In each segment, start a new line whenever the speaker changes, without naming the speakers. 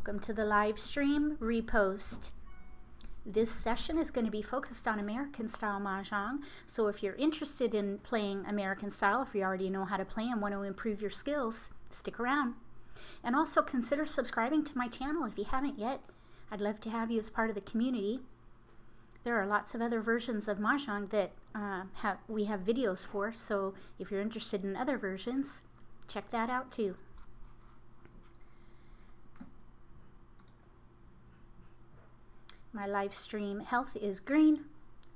Welcome to the live stream repost. This session is going to be focused on American style Mahjong. So if you're interested in playing American style, if you already know how to play and want to improve your skills, stick around. And also consider subscribing to my channel if you haven't yet. I'd love to have you as part of the community. There are lots of other versions of Mahjong that we have videos for, so if you're interested in other versions, check that out too. My live stream health is green.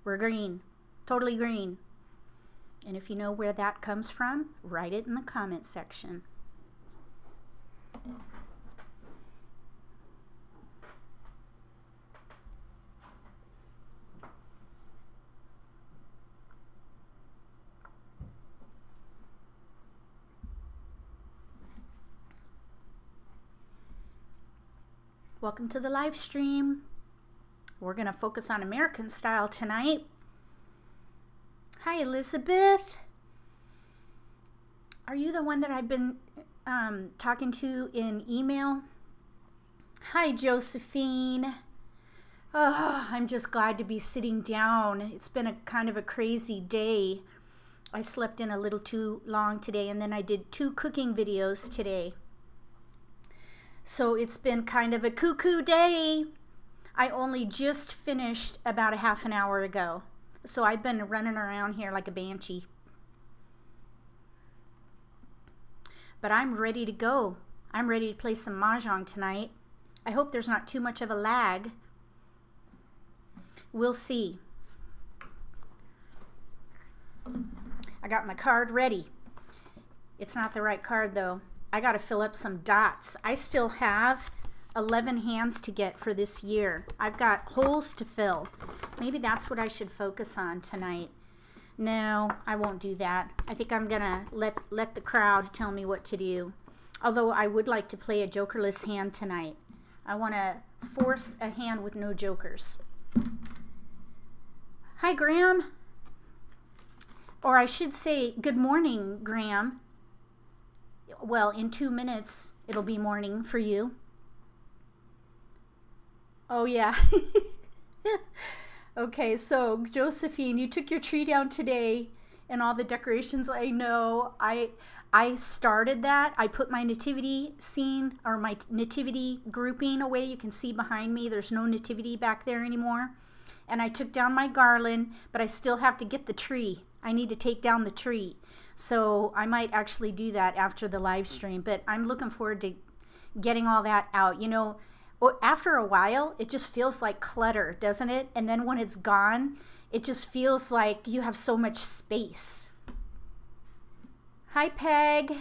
We're green, totally green. And if you know where that comes from, write it in the comment section. Welcome to the live stream. We're going to focus on American style tonight. Hi, Elizabeth. Are you the one that I've been talking to in email? Hi, Josephine. Oh, I'm just glad to be sitting down. It's been a kind of a crazy day. I slept in a little too long today, and then I did 2 cooking videos today. So it's been kind of a cuckoo day. I only just finished about a half an hour ago. So I've been running around here like a banshee. But I'm ready to go. I'm ready to play some Mahjong tonight. I hope there's not too much of a lag. We'll see. I got my card ready. It's not the right card though. I got to fill up some dots. I still have 11 hands to get for this year. I've got holes to fill. Maybe that's what I should focus on tonight. No, I won't do that. I think I'm gonna let the crowd tell me what to do. Although I would like to play a jokerless hand tonight. I want to force a hand with no jokers. Hi, Graham. Or I should say good morning, Graham. Well, in 2 minutes it'll be morning for you. Oh yeah. Okay, so Josephine, you took your tree down today and all the decorations. I know. I started that. I put my nativity scene or my nativity grouping away. You can see behind me there's no nativity back there anymore. And I took down my garland, but I still have to get the tree. I need to take down the tree. So I might actually do that after the live stream, but I'm looking forward to getting all that out. You know, after a while, it just feels like clutter, doesn't it? And then when it's gone, it just feels like you have so much space. Hi, Peg.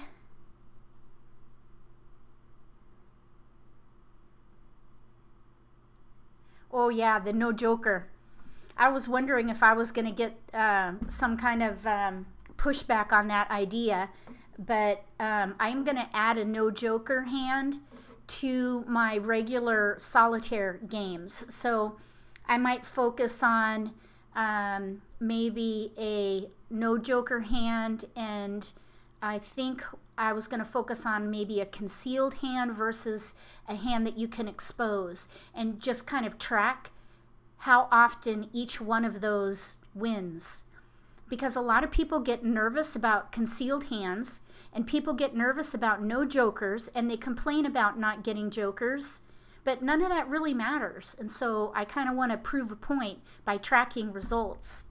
Oh, yeah, the no joker. I was wondering if I was going to get some kind of pushback on that idea, but I'm going to add a no joker hand to my regular solitaire games. So I might focus on maybe a no joker hand, and I think I was going to focus on maybe a concealed hand versus a hand that you can expose, and just kind of track how often each one of those wins. Because a lot of people get nervous about concealed hands, and people get nervous about no jokers, and they complain about not getting jokers, but none of that really matters. And so I kind of want to prove a point by tracking results.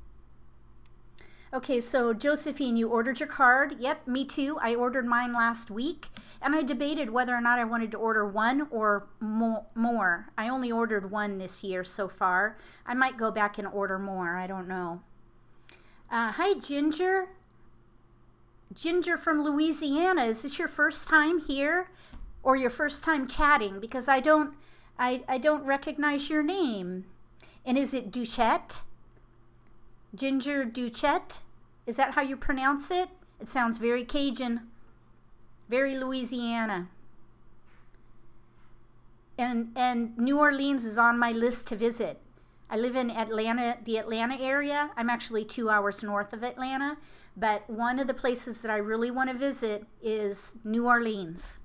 Okay, so Josephine, you ordered your card. Yep, me too. I ordered mine last week, and I debated whether or not I wanted to order 1 or more. I only ordered 1 this year so far. I might go back and order more. I don't know. Hi, Ginger. Ginger from Louisiana. Is this your first time here or your first time chatting? Because I don't recognize your name. And is it Duchette? Ginger Duchette? Is that how you pronounce it? It sounds very Cajun, very Louisiana. And New Orleans is on my list to visit. I live in Atlanta, the Atlanta area. I'm actually 2 hours north of Atlanta, but one of the places that I really want to visit is New Orleans.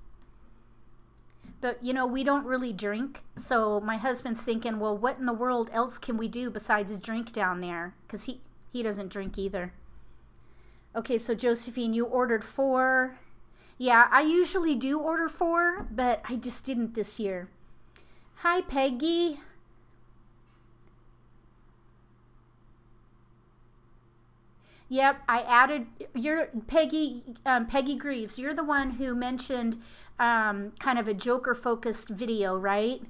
But, you know, we don't really drink. So my husband's thinking, well, what in the world else can we do besides drink down there? Because he doesn't drink either. Okay, so Josephine, you ordered 4. Yeah, I usually do order 4, but I just didn't this year. Hi, Peggy. Yep, I added your Peggy Greaves. You're the one who mentioned kind of a Joker focused video, right?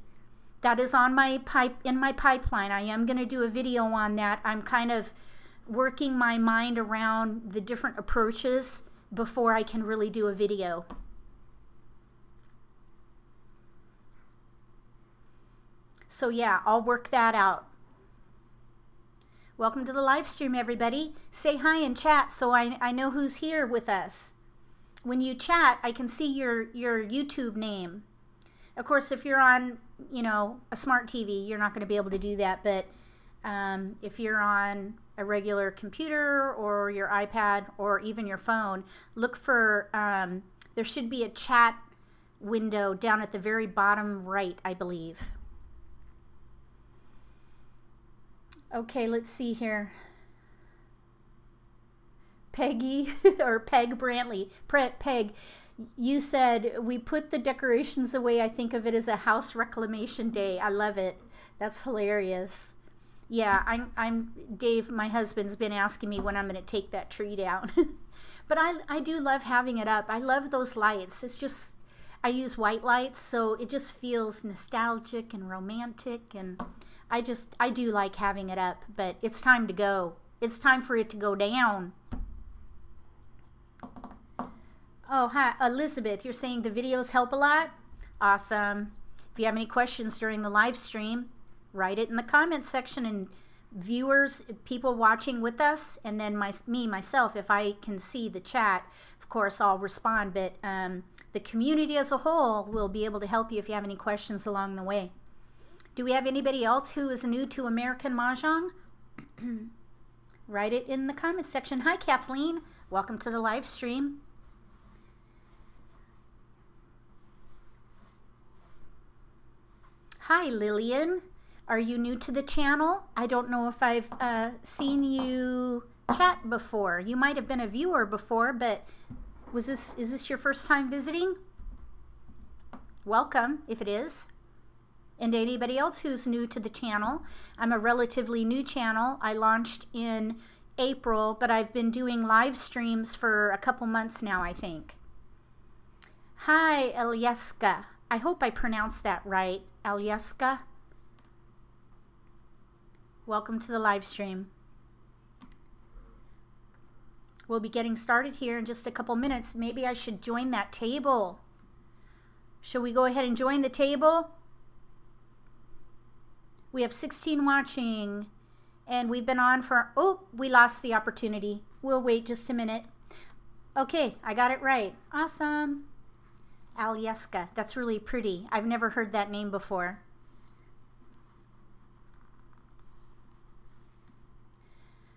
That is on my pipeline. I am going to do a video on that. I'm kind of working my mind around the different approaches before I can really do a video. So yeah, I'll work that out. Welcome to the live stream, everybody. Say hi in chat so I know who's here with us. When you chat, I can see your YouTube name. Of course, if you're on, you know, a smart TV, you're not going to be able to do that. But if you're on a regular computer or your iPad or even your phone, look for, there should be a chat window down at the very bottom right, I believe. Okay, let's see here. Peggy, or Peg Brantley. Peg, you said, we put the decorations away. I think of it as a house reclamation day. I love it. That's hilarious. Yeah, I'm Dave, my husband's been asking me when I'm going to take that tree down. But I do love having it up. I love those lights. It's just, I use white lights, so it just feels nostalgic and romantic, and I do like having it up, but it's time to go. It's time for it to go down. Oh, hi, Elizabeth, you're saying the videos help a lot? Awesome. If you have any questions during the live stream, write it in the comment section, and viewers, people watching with us, and then myself, if I can see the chat, of course, I'll respond, but the community as a whole will be able to help you if you have any questions along the way. Do we have anybody else who is new to American Mah Jongg? Write it in the comments section. Hi, Kathleen. Welcome to the live stream. Hi, Lillian. Are you new to the channel? I don't know if I've seen you chat before. You might have been a viewer before, but is this your first time visiting? Welcome, if it is. And anybody else who's new to the channel. I'm a relatively new channel. I launched in April, but I've been doing live streams for a couple months now, I think. Hi, Alyeska. I hope I pronounced that right. Alyeska. Welcome to the live stream. We'll be getting started here in just a couple minutes. Maybe I should join that table. Shall we go ahead and join the table? We have 16 watching, and we've been on for, oh, we lost the opportunity. We'll wait just a minute. Okay, I got it right. Awesome. Alyeska, that's really pretty. I've never heard that name before.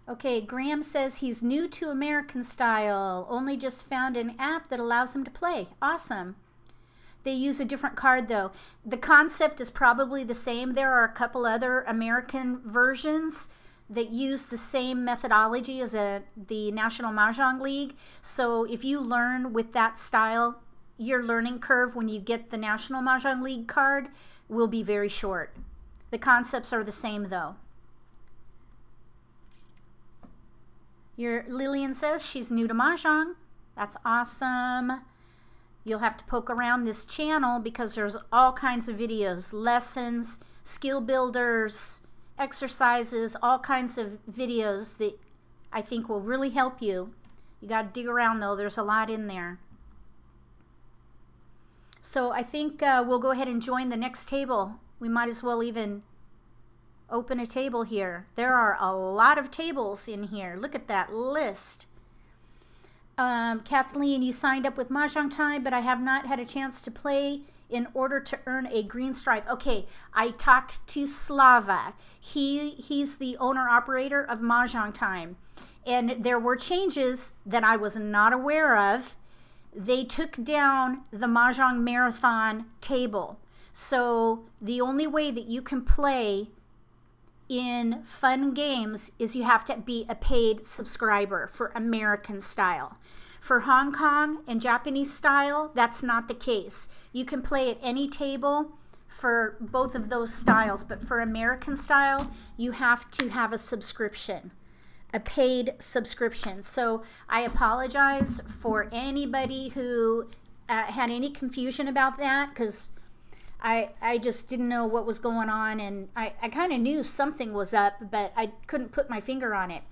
Okay, Graham says he's new to American style, only just found an app that allows him to play. Awesome. They use a different card though. The concept is probably the same. There are a couple other American versions that use the same methodology as the National Mah Jongg League. So if you learn with that style, your learning curve when you get the National Mah Jongg League card will be very short. The concepts are the same though. Lillian says she's new to Mah Jongg. That's awesome. You'll have to poke around this channel because there's all kinds of videos, lessons, skill builders, exercises, all kinds of videos that I think will really help you. You got to dig around though. There's a lot in there. So I think we'll go ahead and join the next table. We might as well even open a table here. There are a lot of tables in here. Look at that list. Kathleen, you signed up with Mah Jongg Time, but I have not had a chance to play in order to earn a green stripe. Okay, I talked to Slava. He's the owner-operator of Mah Jongg Time. And there were changes that I was not aware of they took down the Mahjong Marathon table. So the only way that you can play in fun games is you have to be a paid subscriber for American style. For Hong Kong and Japanese style, that's not the case. You can play at any table for both of those styles, but for American style, you have to have a subscription, a paid subscription. So I apologize for anybody who had any confusion about that, because I just didn't know what was going on, and I kind of knew something was up, but I couldn't put my finger on it.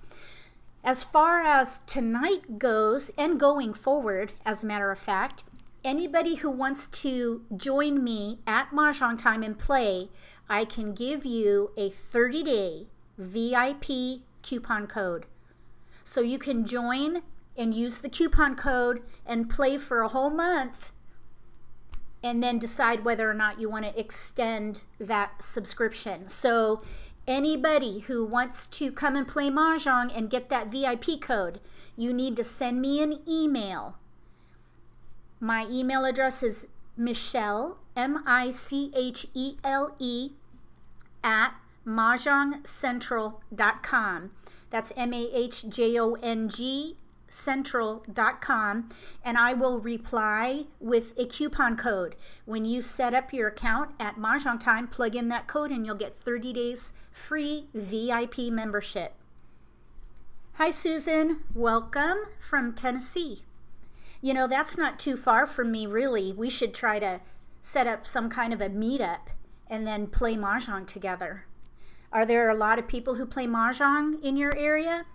As far as tonight goes, and going forward, as a matter of fact, anybody who wants to join me at Mahjong Time and play, I can give you a 30-day VIP coupon code. So you can join and use the coupon code and play for a whole month, and then decide whether or not you want to extend that subscription. So anybody who wants to come and play Mahjong and get that VIP code, you need to send me an email. My email address is Michele, M-I-C-H-E-L-E, at mahjongcentral.com. That's M-A-H-J-O-N-G central.com, and I will reply with a coupon code. When you set up your account at Mahjong Time, plug in that code and you'll get 30 days free VIP membership. Hi Susan, welcome from Tennessee. You know, that's not too far from me, really. We should try to set up some kind of a meetup and then play Mahjong together. Are there a lot of people who play Mahjong in your area?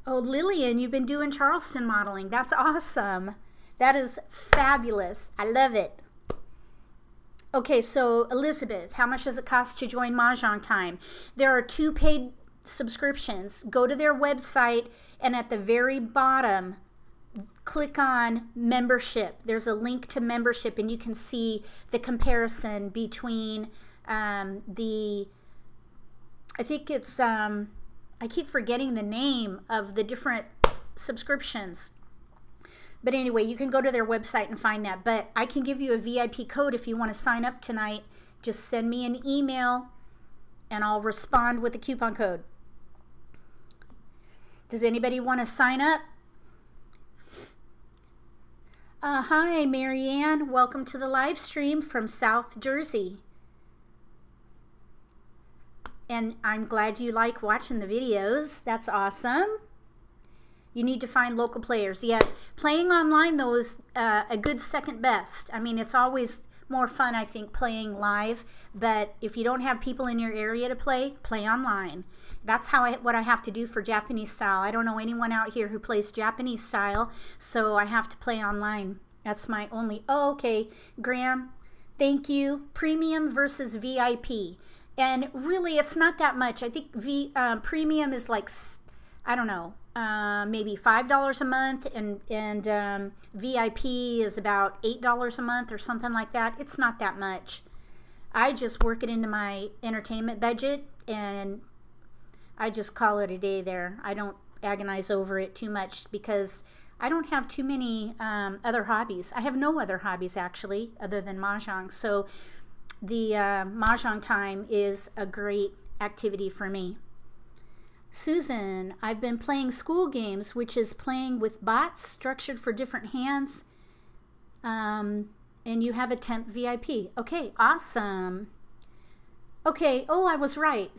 Oh, Lillian, you've been doing Charleston modeling. That's awesome. That is fabulous. I love it. Okay, so Elizabeth, how much does it cost to join Mahjong Time? There are 2 paid subscriptions. Go to their website, and at the very bottom, click on membership. There's a link to membership, and you can see the comparison between I think it's, I keep forgetting the name of the different subscriptions. But anyway, you can go to their website and find that. But I can give you a VIP code if you want to sign up tonight. Just send me an email and I'll respond with the coupon code. Does anybody want to sign up? Hi, Marianne. Welcome to the live stream from South Jersey. And I'm glad you like watching the videos. That's awesome. You need to find local players. Yeah, playing online, though, is a good second best. I mean, it's always more fun, I think, playing live. But if you don't have people in your area to play, play online. That's what I have to do for Japanese style. I don't know anyone out here who plays Japanese style, so I have to play online. That's my only... Oh, okay, Graham, thank you. Premium versus VIP. And really, it's not that much. I think premium is like, I don't know, maybe $5 a month, and VIP is about $8 a month or something like that. It's not that much. I just work it into my entertainment budget, and I just call it a day there. I don't agonize over it too much because I don't have too many other hobbies. I have no other hobbies, actually, other than Mahjong. So the Mahjong Time is a great activity for me. Susan, I've been playing school games, which is playing with bots structured for different hands, and you have a temp VIP. Okay, awesome. Okay, oh, I was right.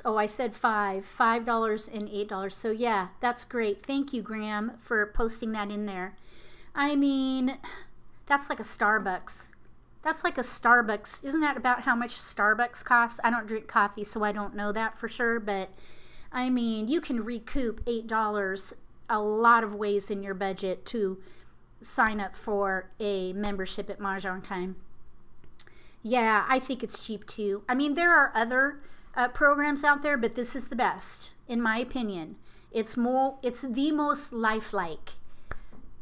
I said $5 and $8. So yeah, that's great. Thank you, Graham, for posting that in there. I mean, that's like a Starbucks. That's like a Starbucks. Isn't that about how much Starbucks costs? I don't drink coffee, so I don't know that for sure. But, I mean, you can recoup $8 a lot of ways in your budget to sign up for a membership at Mahjong Time. Yeah, I think it's cheap too. I mean, there are other programs out there, but this is the best, in my opinion. It's the most lifelike.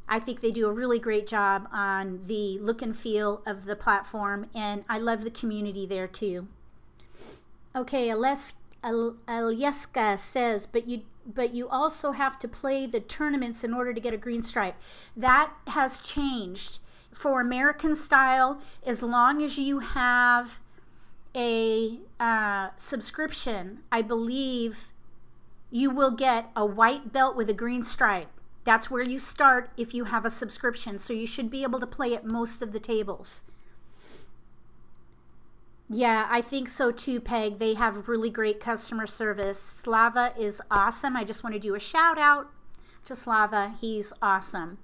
I think they do a really great job on the look and feel of the platform, and I love the community there too. Okay, Alyeska says, but you also have to play the tournaments in order to get a green stripe. That has changed. For American style, as long as you have a subscription, I believe you will get a white belt with a green stripe. That's where you start if you have a subscription. So you should be able to play at most of the tables. Yeah, I think so too, Peg. They have really great customer service. Slava is awesome. I just want to do a shout out to Slava. He's awesome.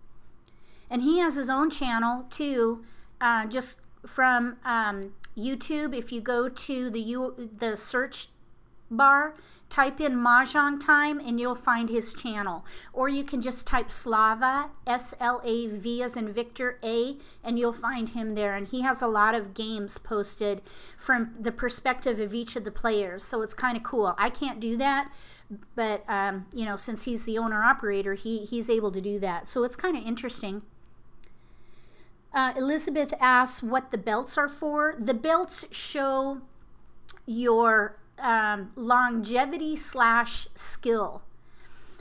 And he has his own channel too, just from YouTube. If you go to the search bar, type in Mah Jongg time and you'll find his channel. Or you can just type Slava, S-L-A-V as in Victor, A, and you'll find him there. And he has a lot of games posted from the perspective of each of the players. So it's kind of cool. I can't do that, but you know, since he's the owner-operator, he's able to do that. So it's kind of interesting. Elizabeth asks what the belts are for. The belts show your longevity / skill.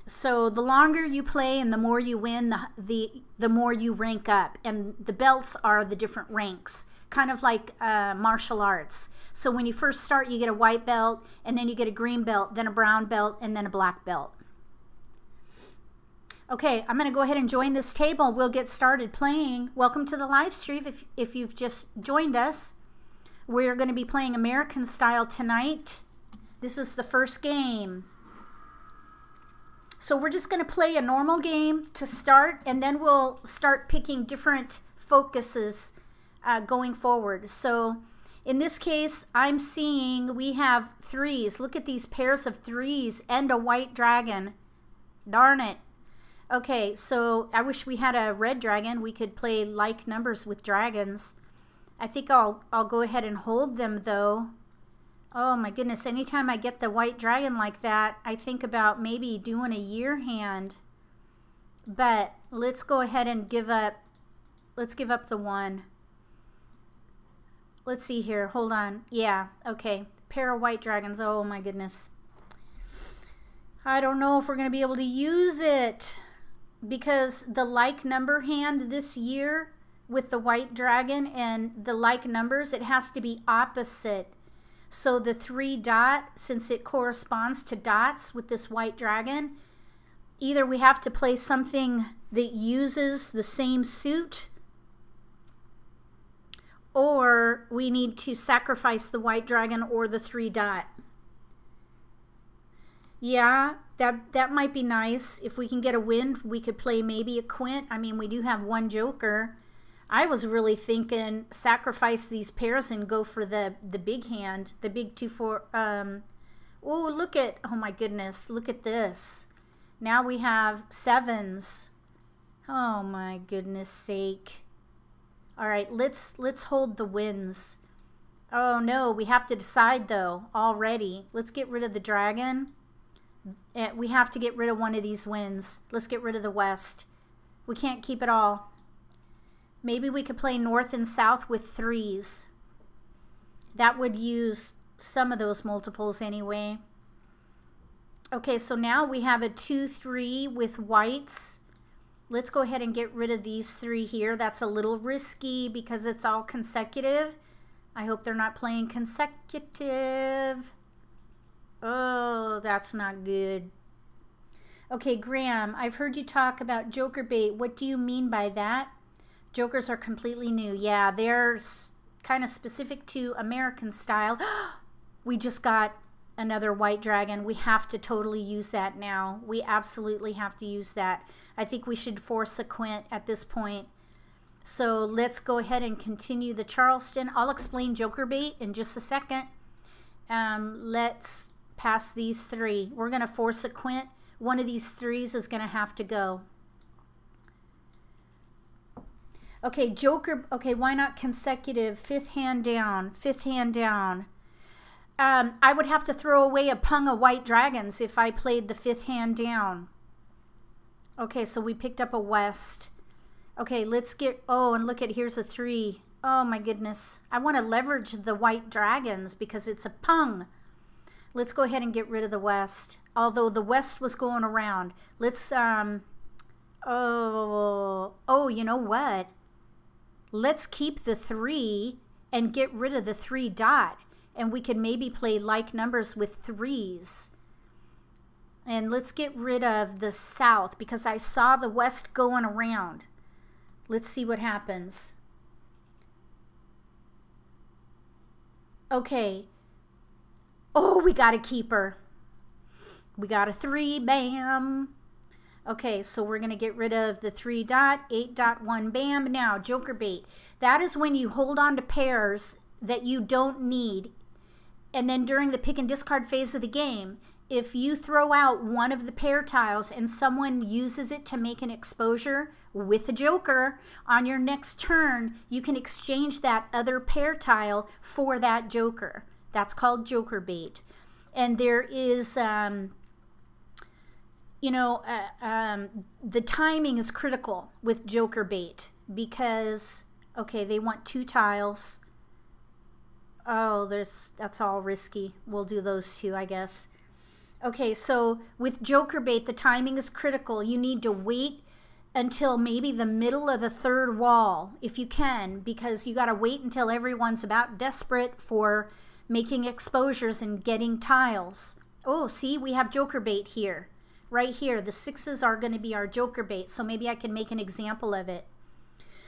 So the longer you play and the more you win, the more you rank up. And the belts are the different ranks, kind of like martial arts. So when you first start, you get a white belt, and then you get a green belt, then a brown belt, and then a black belt. Okay, I'm going to go ahead and join this table. We'll get started playing. Welcome to the live stream if you've just joined us. We're going to be playing American style tonight. This is the first game. So we're just going to play a normal game to start, and then we'll start picking different focuses going forward. So in this case, I'm seeing we have threes. Look at these pairs of threes and a white dragon. Darn it. Okay, so I wish we had a red dragon. We could play like numbers with dragons. I think I'll go ahead and hold them though. Oh my goodness, anytime I get the white dragon like that, I think about maybe doing a year hand. But let's go ahead and give up. Let's give up the one. Let's see here. Hold on. Yeah, okay. Pair of white dragons. Oh my goodness. I don't know if we're going to be able to use it, because the like number hand this year with the white dragon and the like numbers, it has to be opposite. So the 3 dot, since it corresponds to dots with this white dragon, either we have to play something that uses the same suit, or we need to sacrifice the white dragon or the 3 dot. Yeah, that might be nice. If we can get a win, we could play maybe a quint. I mean, we do have one joker. I was really thinking sacrifice these pairs and go for the big hand, the big 2-4. Oh, look at, oh my goodness, look at this. Now we have 7s. Oh my goodness sake. All right, let's hold the wins. Oh no, we have to decide though already. Let's get rid of the dragon. We have to get rid of one of these wins. Let's get rid of the west. We can't keep it all. Maybe we could play north and south with 3s. That would use some of those multiples anyway. Okay, so now we have a 2-3 with whites. Let's go ahead and get rid of these 3 here. That's a little risky because it's all consecutive. I hope they're not playing consecutive. Oh, that's not good. Okay, Graham, I've heard you talk about joker bait. What do you mean by that? Jokers are completely new. Yeah, they're kind of specific to American style. We just got another white dragon. We have to totally use that now. We absolutely have to use that. I think we should force a quint at this point. So let's go ahead and continue the Charleston. I'll explain joker bait in just a second. Let's pass these 3. We're going to force a quint. One of these 3s is going to have to go. Okay, joker. Okay, why not consecutive? 5th hand down. 5th hand down. I would have to throw away a pung of white dragons if I played the 5th hand down. Okay, so we picked up a west. Okay, let's get, oh, and look at, here's a 3. Oh my goodness. I want to leverage the white dragons because it's a pung. Let's go ahead and get rid of the West. Although the West was going around. Let's, you know what? Let's keep the 3 and get rid of the 3 dot. And we could maybe play like numbers with 3s. And let's get rid of the South because I saw the West going around. Let's see what happens. Okay. Oh, we got a keeper. We got a 3, bam. Okay, so we're going to get rid of the 3 dot, 8 dot, 1, bam. Now, joker bait. That is when you hold on to pairs that you don't need. And then during the pick and discard phase of the game, if you throw out one of the pair tiles and someone uses it to make an exposure with a joker, on your next turn, you can exchange that other pair tile for that joker. That's called joker bait. And there is, you know, the timing is critical with joker bait because, okay, they want 2 tiles. Oh, that's all risky. We'll do those 2, I guess. Okay, so with joker bait, the timing is critical. You need to wait until maybe the middle of the 3rd wall, if you can, because you got to wait until everyone's about desperate for making exposures and getting tiles. Oh, see, we have joker bait here. Right here, the 6s are going to be our joker bait, so maybe I can make an example of it.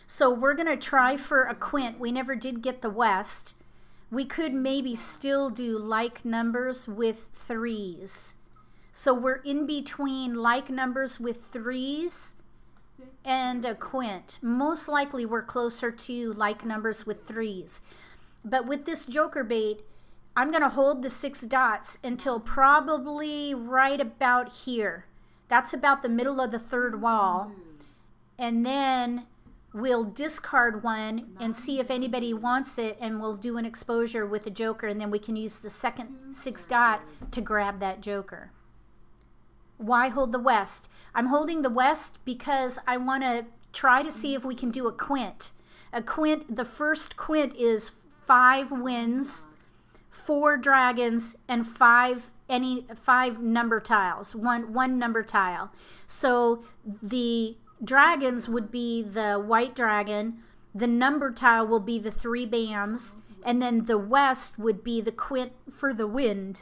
So we're going to try for a quint. We never did get the West. We could maybe still do like numbers with 3s. So we're in between like numbers with 3s and a quint. Most likely we're closer to like numbers with 3s. But with this joker bait, I'm going to hold the 6 dots until probably right about here. That's about the middle of the 3rd wall. And then we'll discard one and see if anybody wants it, and we'll do an exposure with a joker, and then we can use the second 6 dot to grab that joker. Why hold the West? I'm holding the West because I want to try to see if we can do a quint. A quint, the first quint is 5 wins, 4 dragons, and 5 number tiles, one number tile. So the dragons would be the white dragon, the number tile will be the 3 bams, and then the West would be the quint for the wind.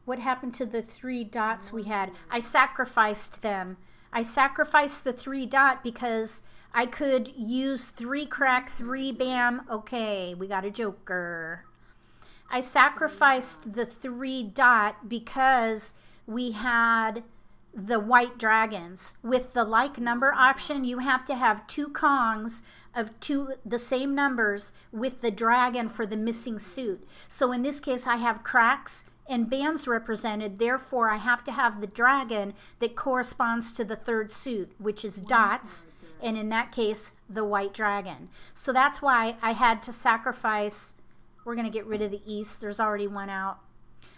What happened to the 3 dots we had? I sacrificed them. I sacrificed the 3 dot because I could use 3 crack, 3 bam. Okay, we got a joker. I sacrificed the 3 dot because we had the white dragons. With the like number option, you have to have 2 Kongs of the same numbers with the dragon for the missing suit. So in this case, I have cracks and bams represented, therefore I have to have the dragon that corresponds to the 3rd suit, which is dots, and in that case, the white dragon. So that's why I had to sacrifice. We're going to get rid of the East. There's already one out.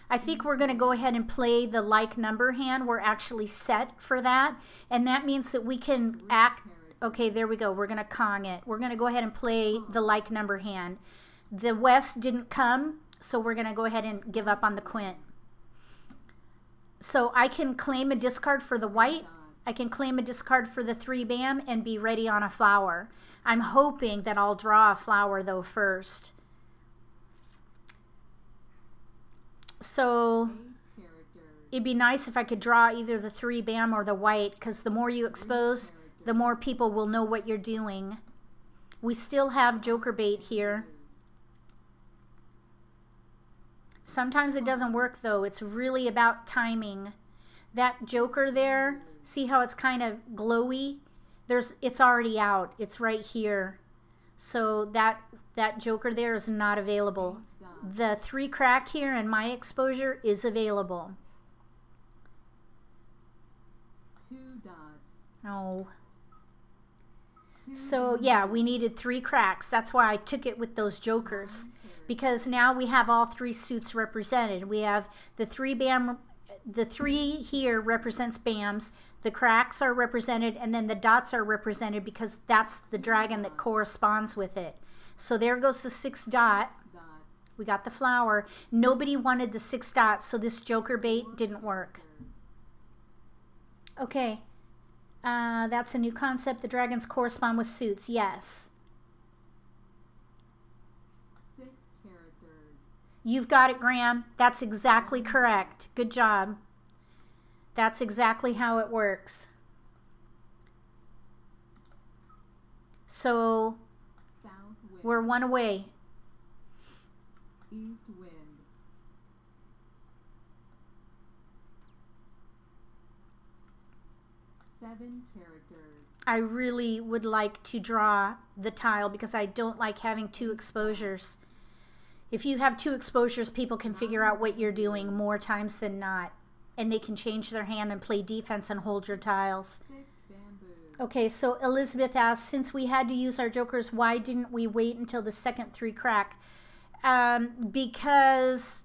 I think we're going to go ahead and play the like number hand. We're actually set for that, and that means that we can act. Okay, there we go. We're going to Kong it. We're going to go ahead and play the like number hand. The West didn't come, so we're going to go ahead and give up on the quint. So I can claim a discard for the white. I can claim a discard for the 3 bam and be ready on a flower. I'm hoping that I'll draw a flower though first. So it'd be nice if I could draw either the 3 bam or the white, because the more you expose, the more people will know what you're doing. We still have joker bait here. Sometimes it doesn't work though. It's really about timing. That joker there, see how it's kind of glowy? It's already out. It's right here. So that joker there is not available. The 3 crack here and my exposure is available.
2 dots.
Oh. So yeah, we needed 3 cracks. That's why I took it with those jokers, because now we have all 3 suits represented. We have the 3 bam. The 3 here represents bams. The cracks are represented, and then the dots are represented because that's the dragon that corresponds with it. So there goes the 6 dot. We got the flower. Nobody wanted the 6 dots, so this joker bait didn't work. Okay. That's a new concept. The dragons correspond with suits. Yes.
6 characters.
You've got it, Graham. That's exactly correct. Good job. That's exactly how it works. So
South wind.
we're 1 away.
East wind. 7 characters.
I really would like to draw the tile because I don't like having 2 exposures. If you have 2 exposures, people can figure out what you're doing more times than not. And they can change their hand and play defense and hold your tiles.
6 bamboos.
Okay, so Elizabeth asks, since we had to use our jokers, why didn't we wait until the second 3 crack? Because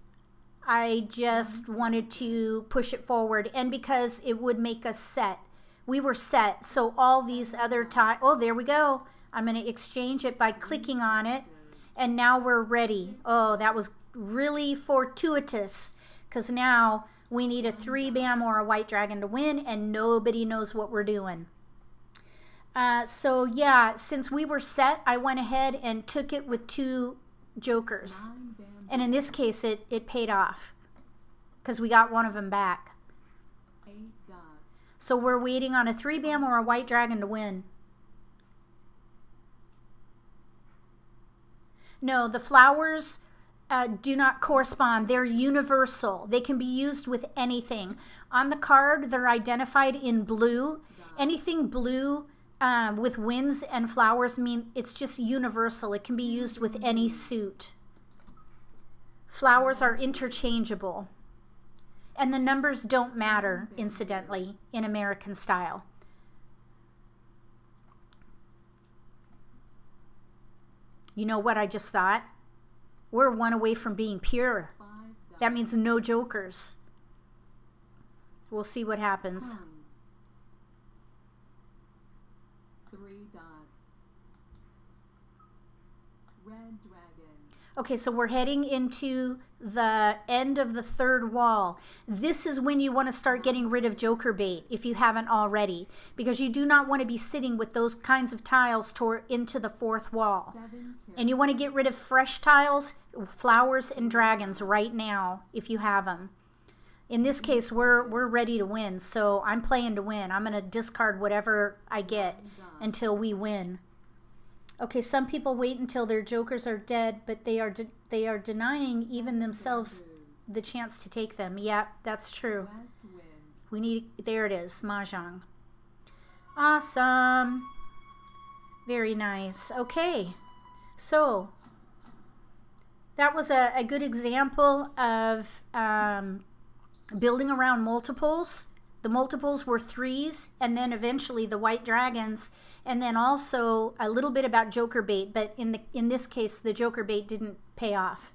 I just wanted to push it forward and because it would make us set. We were set, so all these other tiles, oh, there we go. I'm going to exchange it by clicking on it, and now we're ready. Oh, that was really fortuitous, because now we need a 3 bam or a white dragon to win, and nobody knows what we're doing. So yeah, since we were set, I went ahead and took it with 2 jokers.
9 bamboos.
And in this case, it paid off, because we got one of them back.
8 dots.
So we're waiting on a 3 bam or a white dragon to win. No, the flowers do not correspond. They're universal. They can be used with anything. On the card, they're identified in blue. Anything blue with winds and flowers mean it's just universal. It can be used with any suit. Flowers are interchangeable. And the numbers don't matter, incidentally, in American style. You know what I just thought? We're 1 away from being pure.
5 dots.
That means no jokers. We'll see what happens.
3 dots. Red dragon.
Okay, so we're heading into the end of the 3rd wall. This is when you want to start getting rid of joker bait if you haven't already, because you do not want to be sitting with those kinds of tiles into the 4th wall.
7
And you want to get rid of fresh tiles, flowers, and dragons right now if you have them. In this case, we're ready to win, so I'm playing to win. I'm going to discard whatever I get until we win. Okay, some people wait until their jokers are dead, but they are denying even themselves the chance to take them. Yeah, that's true.
West wind.
We need, there it is, Mah Jongg. Awesome. Very nice. Okay, so that was a good example of building around multiples. The multiples were 3s, and then eventually the white dragons, and then also a little bit about joker bait, but in this case, the joker bait didn't pay off.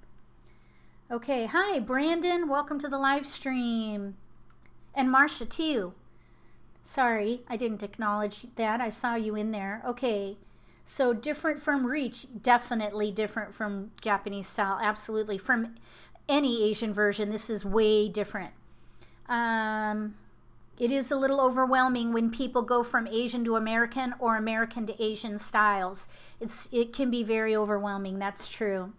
Okay, hi, Brandon. Welcome to the live stream. And Marcia, too. Sorry, I didn't acknowledge that. I saw you in there. Okay, so different from Reach. Definitely different from Japanese style. Absolutely. From any Asian version, this is way different. It is a little overwhelming when people go from Asian to American or American to Asian styles. It can be very overwhelming. That's true.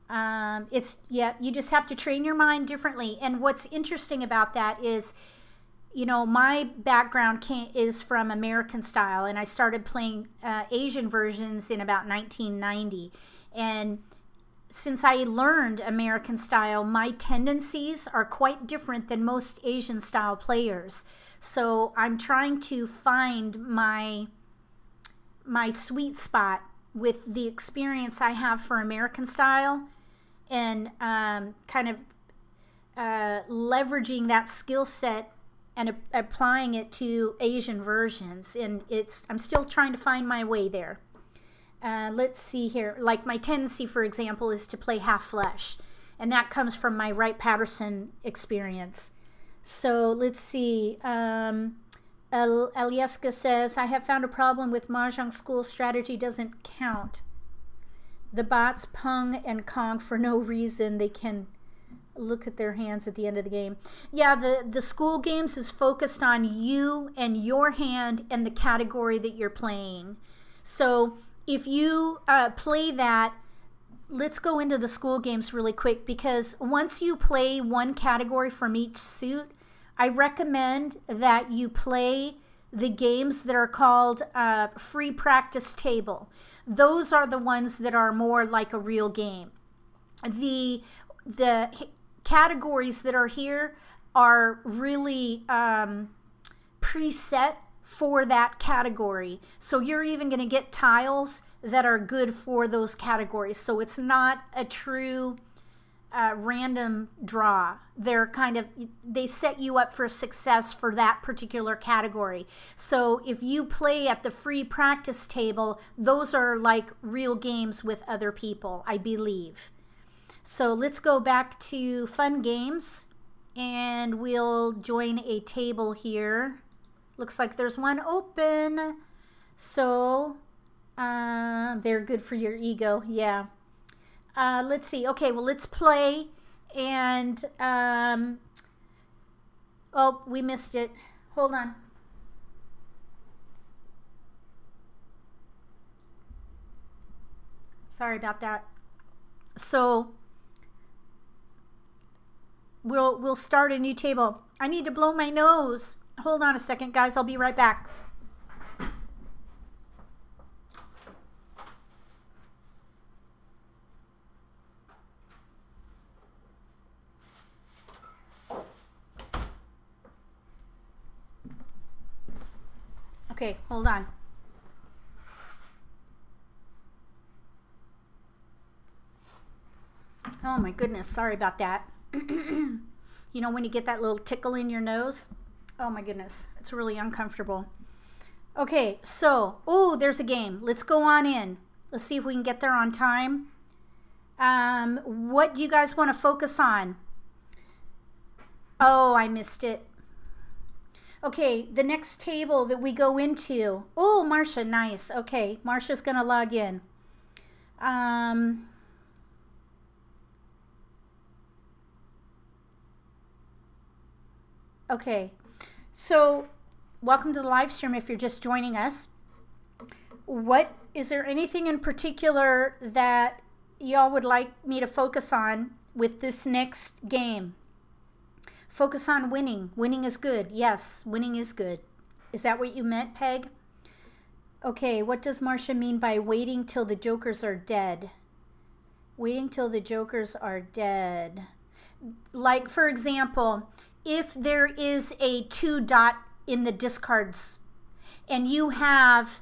Yeah, you just have to train your mind differently. And what's interesting about that is, you know, my background is from American style, and I started playing Asian versions in about 1990. And since I learned American style, my tendencies are quite different than most Asian style players. So I'm trying to find my sweet spot with the experience I have for American style, and kind of leveraging that skill set and applying it to Asian versions. And I'm still trying to find my way there. Let's see here. Like my tendency, for example, is to play half flesh, and that comes from my Wright Patterson experience. So let's see. Alieska says, I have found a problem with Mah Jongg school strategy doesn't count. The bots pung and Kong for no reason. They can look at their hands at the end of the game. Yeah, the school games is focused on you and your hand and the category that you're playing. So if you play that, let's go into the school games really quick, because once you play one category from each suit, I recommend that you play the games that are called free practice table. Those are the ones that are more like a real game. The categories that are here are really preset for that category. So you're even going to get tiles that are good for those categories. So it's not a true random draw. They set you up for success for that particular category. So if you play at the free practice table, those are like real games with other people, I believe. So let's go back to fun games and we'll join a table here. Looks like there's one open. So they're good for your ego. Yeah. Let's see. Okay, well, let's play. And oh, we missed it. Hold on. Sorry about that. So we'll start a new table. I need to blow my nose. Hold on a second, guys. I'll be right back. Okay, hold on. Oh my goodness, sorry about that. You know when you get that little tickle in your nose? Oh my goodness, it's really uncomfortable. Okay, so, oh, there's a game. Let's go on in. Let's see if we can get there on time. What do you guys want to focus on? Oh, I missed it. Okay, the next table that we go into. Oh, Marsha, nice. Okay, Marsha's going to log in. Okay, so welcome to the live stream if you're just joining us. Is there anything in particular that y'all would like me to focus on with this next game? Focus on winning. Winning is good. Yes, winning is good. Is that what you meant, Peg? Okay, what does Marsha mean by waiting till the jokers are dead? Waiting till the jokers are dead. Like, for example, if there is a 2 dot in the discards and you have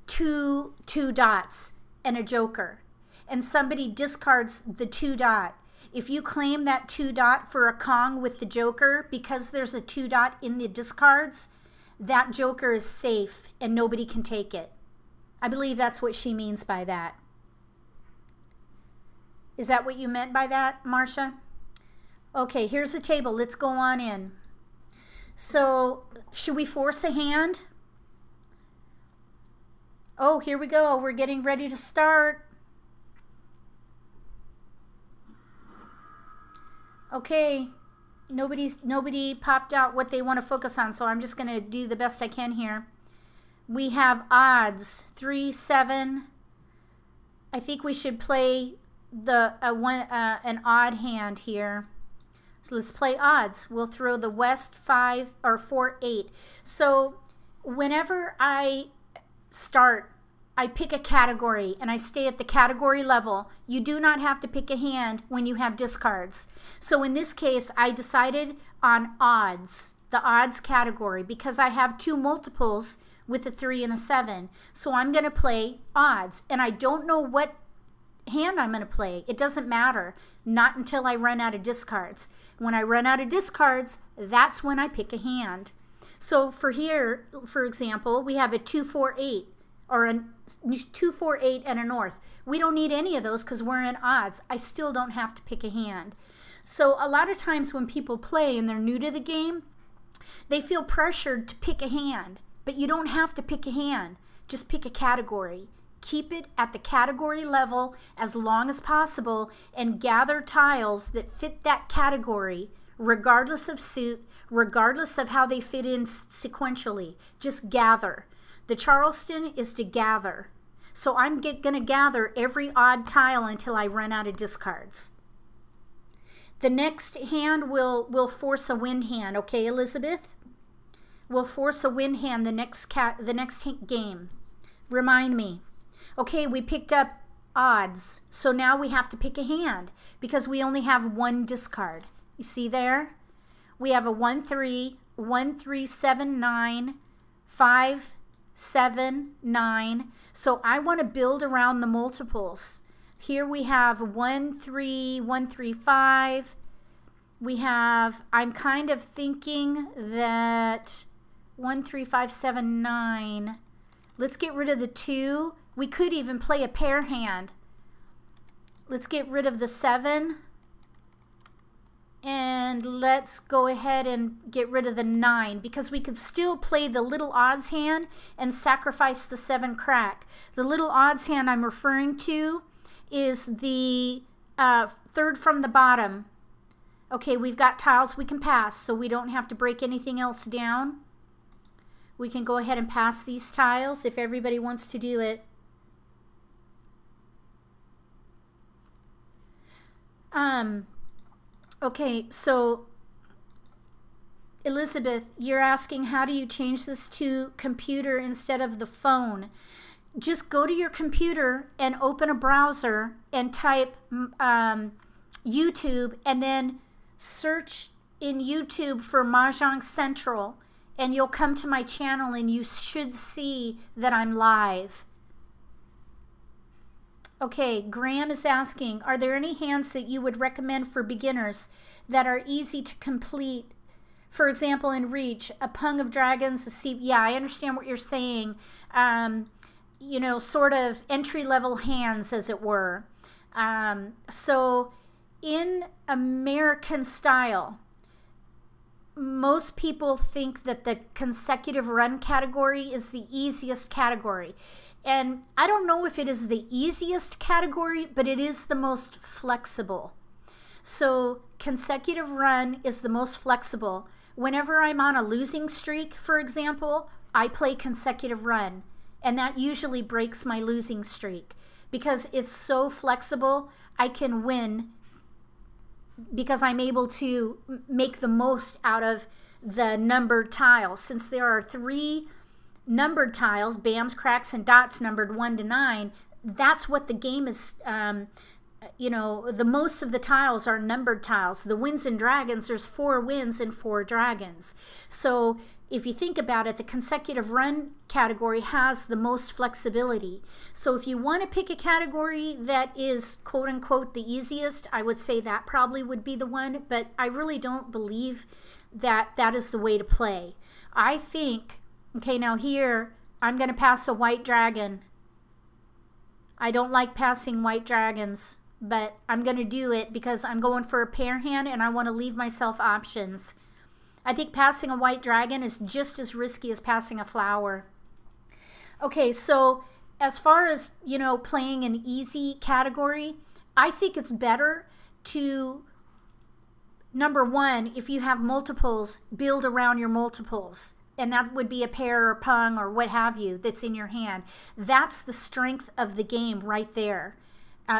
two dots and a joker and somebody discards the 2 dot, if you claim that 2 dot for a Kong with the joker, because there's a 2 dot in the discards, that joker is safe and nobody can take it. I believe that's what she means by that. Is that what you meant by that, Marsha? Okay, here's the table. Let's go on in. So, should we force a hand? Oh, here we go. We're getting ready to start. Okay, nobody popped out what they want to focus on, so I'm just going to do the best I can here. We have odds, 3, 7. I think we should play an odd hand here. So let's play odds. We'll throw the West 5 or 4, 8. So whenever I start, I pick a category and I stay at the category level. You do not have to pick a hand when you have discards. So in this case, I decided on odds, the odds category, because I have 2 multiples with a 3 and a 7. So I'm going to play odds, and I don't know what hand I'm going to play. It doesn't matter, not until I run out of discards. When I run out of discards, that's when I pick a hand. So for here, for example, we have a 2, 4, 8, or a 2, 4, 8 and a north. We don't need any of those because we're in odds. I still don't have to pick a hand. So a lot of times when people play and they're new to the game, they feel pressured to pick a hand, but you don't have to pick a hand. Just pick a category Keep it at the category level as long as possible and gather tiles that fit that category, regardless of suit, regardless of how they fit in sequentially. Just gather. The Charleston is to gather. So I'm going to gather every odd tile until I run out of discards. The next hand will force a win hand. Okay, Elizabeth? We'll force a win hand the next game. Remind me. Okay, we picked up odds. So now we have to pick a hand because we only have one discard. You see there? We have a 1-3, 1-3, 7, 9, 5, 7, 9. So I want to build around the multiples. Here we have 1, 3, 1, 3, 5. We have, I'm kind of thinking that 1, 3, 5, 7, 9. Let's get rid of the 2. We could even play a pair hand. Let's get rid of the 7. And let's go ahead and get rid of the 9 because we could still play the little odds hand and sacrifice the 7 crack. The little odds hand I'm referring to is the third from the bottom. Okay, we've got tiles we can pass, so we don't have to break anything else down. We can go ahead and pass these tiles if everybody wants to do it. Okay, so Elizabeth, you're asking how do you change this to computer instead of the phone? Just go to your computer and open a browser and type YouTube and then search in YouTube for Mah Jongg Central and you'll come to my channel and you should see that I'm live. Okay, Graham is asking, are there any hands that you would recommend for beginners that are easy to complete? For example, in Reach, a Pung of Dragons, a Sea. Yeah, I understand what you're saying. You know, sort of entry-level hands, as it were. So in American style, most people think that the consecutive run category is the easiest category. And I don't know if it is the easiest category, but it is the most flexible. So consecutive run is the most flexible. Whenever I'm on a losing streak, for example, I play consecutive run. And that usually breaks my losing streak. Because it's so flexible, I can win because I'm able to make the most out of the numbered tiles. Since there are 3 numbered tiles, bams, cracks, and dots numbered 1 to 9, that's what the game is, you know, the most of the tiles are numbered tiles. The wins and dragons, there's 4 wins and 4 dragons. So if you think about it, the consecutive run category has the most flexibility. So if you want to pick a category that is quote unquote the easiest, I would say that probably would be the one, but I really don't believe that that is the way to play. I think, okay, now here I'm going to pass a white dragon. I don't like passing white dragons, but I'm going to do it because I'm going for a pair hand and I want to leave myself options. I think passing a white dragon is just as risky as passing a flower. Okay, so as far as, you know, playing an easy category, I think it's better to, number one, if you have multiples, build around your multiples. And that would be a pair or pung or what have you that's in your hand. That's the strength of the game right there.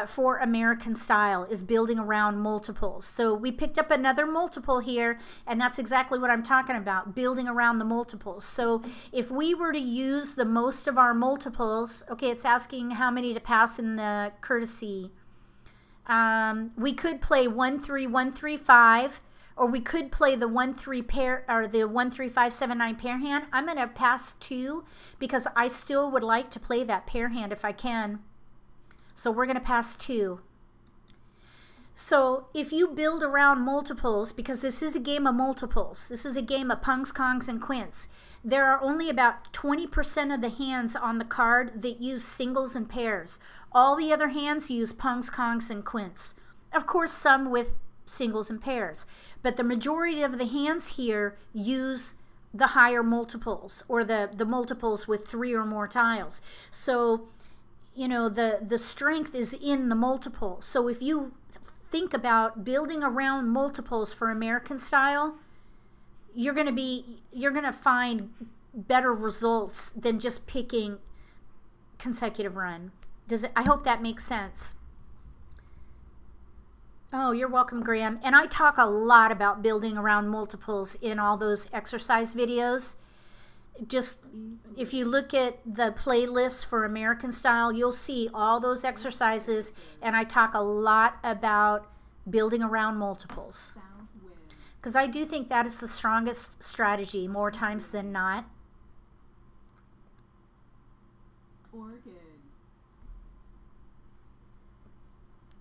For American style is building around multiples. So we picked up another multiple here, and that's exactly what I'm talking about, building around the multiples. So if we were to use the most of our multiples, okay, it's asking how many to pass in the courtesy. We could play 1-3, 1-3, 5, or we could play the 1-3 pair or the 1-3, 5, 7, 9 pair hand. I'm going to pass 2 because I still would like to play that pair hand if I can. So we're going to pass 2. So if you build around multiples, because this is a game of multiples, this is a game of pungs, kongs, and quints, there are only about 20% of the hands on the card that use singles and pairs. All the other hands use pungs, kongs, and quints. Of course, some with singles and pairs. But the majority of the hands here use the higher multiples, or the multiples with 3 or more tiles. So you know, the strength is in the multiple. So if you think about building around multiples for American style, you're going to find better results than just picking consecutive run. I hope that makes sense. Oh, you're welcome, Graham. And I talk a lot about building around multiples in all those exercise videos. Just if you look at the playlist for American style, you'll see all those exercises, and I talk a lot about building around multiples, because I do think that is the strongest strategy more times than not.
Orchid.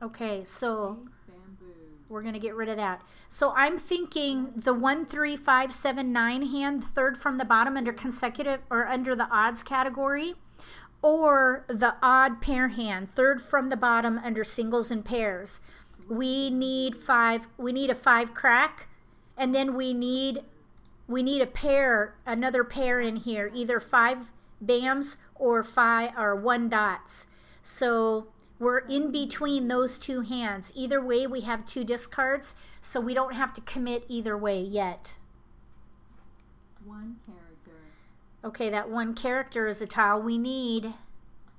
Okay, so
Bamboo.
we're going to get rid of that. So I'm thinking the 1, 3, 5, 7, 9 hand, third from the bottom under consecutive or under the odds category, or the odd pair hand, third from the bottom under singles and pairs. We need a 5 crack, and then we need a pair, another pair in here, either 5 bams or 1 dots. So we're in between those two hands. Either way, we have 2 discards, so we don't have to commit either way yet.
1 character.
Okay, that 1 character is a tile we need.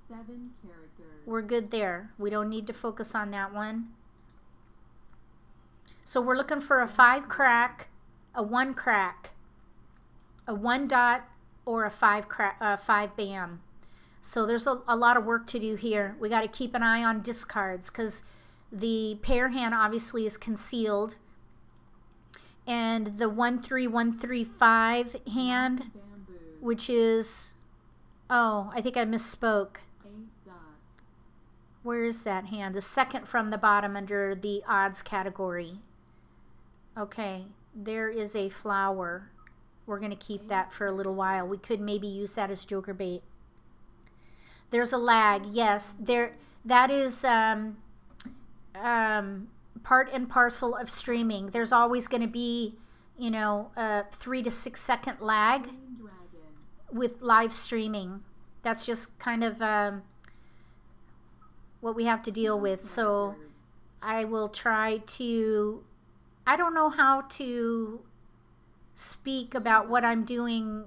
7 characters.
We're good there. We don't need to focus on that one. So we're looking for a 5 crack, a 1 crack, a 1 dot, or a 5 bam. So there's a lot of work to do here. We got to keep an eye on discards, because the pair hand obviously is concealed, and the 1, 3, 1, 3, 5 hand,
Bamboo.
which is, oh, I think I misspoke.
8 dots.
Where is that hand? The second from the bottom under the odds category. Okay, there is a flower. We're going to keep that for a little while. We could maybe use that as joker bait. There's a lag. Yes, that is part and parcel of streaming. There's always going to be, you know, a 3 to 6 second lag
Dragon.
with live streaming. That's just kind of what we have to deal with. So I will try to, I don't know how to speak about what I'm doing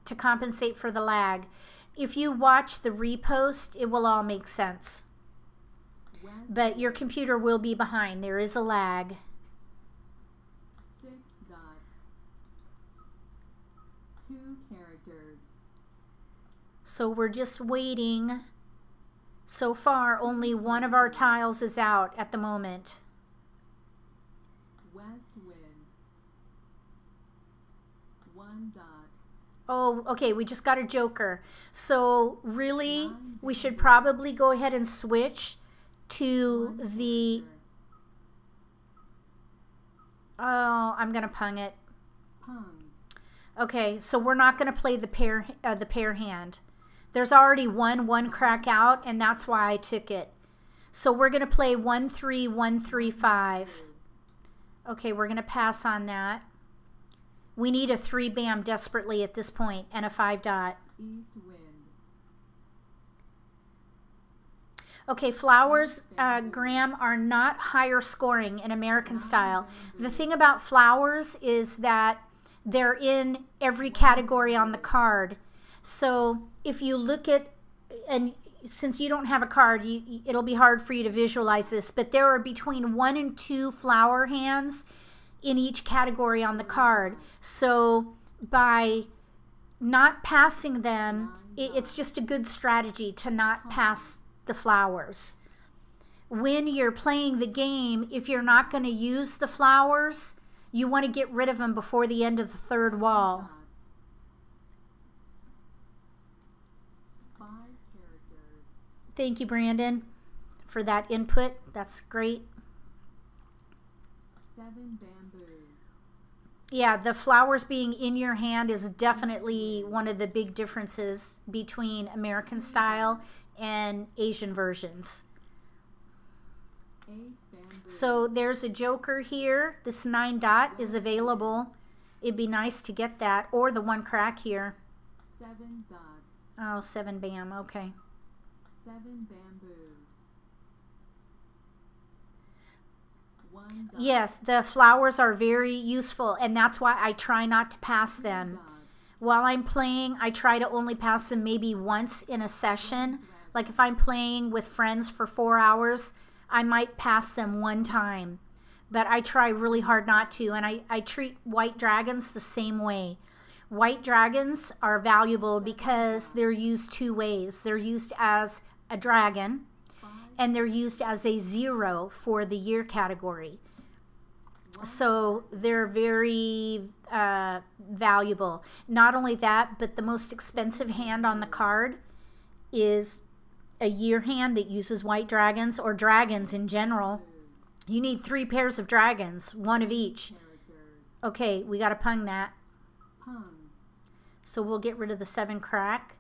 to compensate for the lag. If you watch the repost, it will all make sense. But your computer will be behind. There is a lag.
6 dots. 2 characters.
So we're just waiting. So far, only one of our tiles is out at the moment.
West wind. 1 dot.
Oh, okay, we just got a joker. So really, we should probably go ahead and switch to the, oh, I'm going to pung it.
Pung.
Okay, so we're not going to play the pair hand. There's already one crack out, and that's why I took it. So we're going to play 1, 3, 1, 3, 5. Okay, we're going to pass on that. We need a 3 bam desperately at this point, and a 5 dot.
East wind.
Okay, flowers, Graham, are not higher scoring in American style. The thing about flowers is that they're in every category on the card. So if you look at, and since you don't have a card, it'll be hard for you to visualize this, but there are between 1 and 2 flower hands in each category on the card. So by not passing them, it's just a good strategy to not pass the flowers. When you're playing the game, if you're not going to use the flowers, you want to get rid of them before the end of the 3rd wall.
5 characters.
Thank you, Brandon, for that input. That's great.
7 bamboos.
Yeah, the flowers being in your hand is definitely one of the big differences between American style and Asian versions.
8 bamboos.
So there's a joker here. This 9 dot is available. It'd be nice to get that, or the 1 crack here.
7 dots.
Oh, 7 bam, okay.
7 bamboos. 1 dot.
Yes, the flowers are very useful, and that's why I try not to pass
3
them.
dots.
While I'm playing, I try to only pass them maybe once in a session. Like if I'm playing with friends for 4 hours, I might pass them one time. But I try really hard not to, and I treat white dragons the same way. White dragons are valuable because they're used 2 ways. They're used as a dragon,
5
and they're used as a 0 for the year category. So they're very valuable. Not only that, but the most expensive hand on the card is a year hand that uses white dragons or dragons in general. You need 3 pairs of dragons, 1 of each.
characters.
Okay, we got to pung that.
Pung.
So we'll get rid of the 7 crack.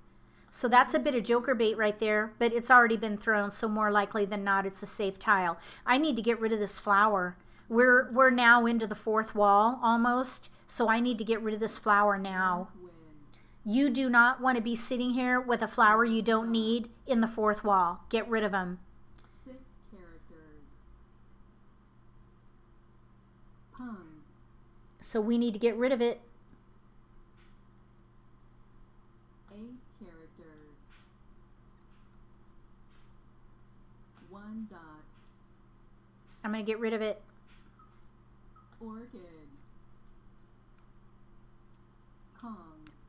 So that's a bit of joker bait right there, but it's already been thrown, so more likely than not it's a safe tile. I need to get rid of this flower. We're now into the 4th wall almost, so I need to get rid of this flower now.
Win.
You do not want to be sitting here with a flower you don't need in the 4th wall. Get rid of them.
6 characters. Pung.
So we need to get rid of it.
8 characters. 1 dot.
I'm going to get rid of it.
Orchid. Kong.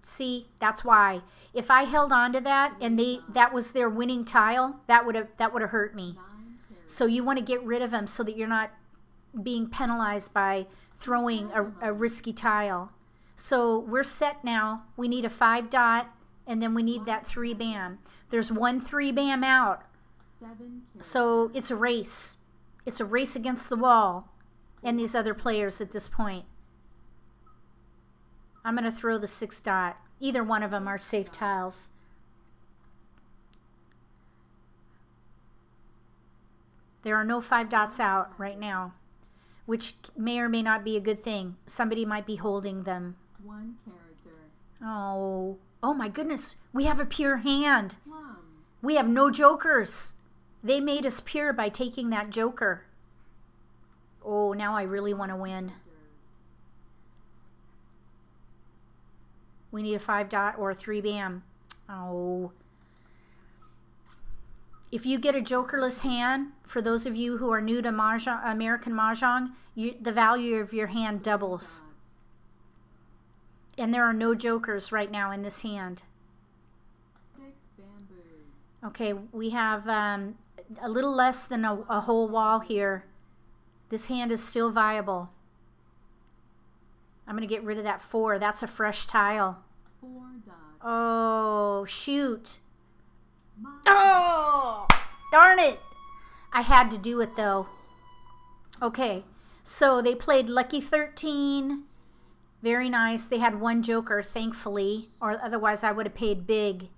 See, that's why. If I held on to that and that was their winning tile, that would have hurt me.
9 characters.
So you want to get rid of them so that you're not being penalized by throwing a risky tile. So we're set now. We need a 5 dot, and then we need that 3 bam. There's 1 3 bam out.
7 characters.
So it's a race. It's a race against the wall and these other players at this point. I'm going to throw the 6 dot. Either one of them are safe tiles. There are no 5 dots out right now, which may or may not be a good thing. Somebody might be holding them.
1 character.
Oh my goodness. We have a pure hand.
Plum.
We have no jokers. They made us pure by taking that joker. Oh, now I really want to win.
Characters.
We need a 5 dot or a 3 bam. Oh. If you get a jokerless hand, for those of you who are new to Mahjong, American Mah Jongg, the value of your hand doubles.
Dots.
And there are no jokers right now in this hand.
6 bamboos.
Okay, we have a little less than a whole wall here. This hand is still viable. I'm going to get rid of that 4. That's a fresh tile.
4 dots.
Oh, shoot.
Mah.
Oh, darn it. I had to do it though. Okay, so they played Lucky 13. Very nice. They had 1 joker, thankfully, or otherwise I would have paid big.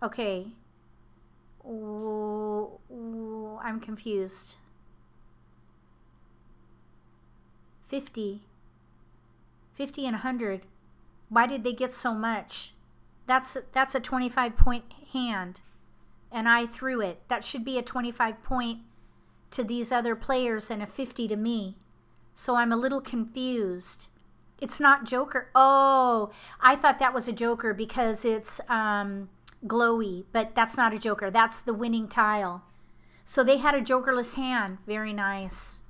Okay. Ooh, I'm confused. 50. 50 and 100. Why did they get so much? That's a 25-point hand, and I threw it. That should be a 25-point to these other players and a 50 to me. So I'm a little confused. It's not joker. Oh, I thought that was a joker because it's glowy, but that's not a joker. That's the winning tile. So they had a jokerless hand. Very nice.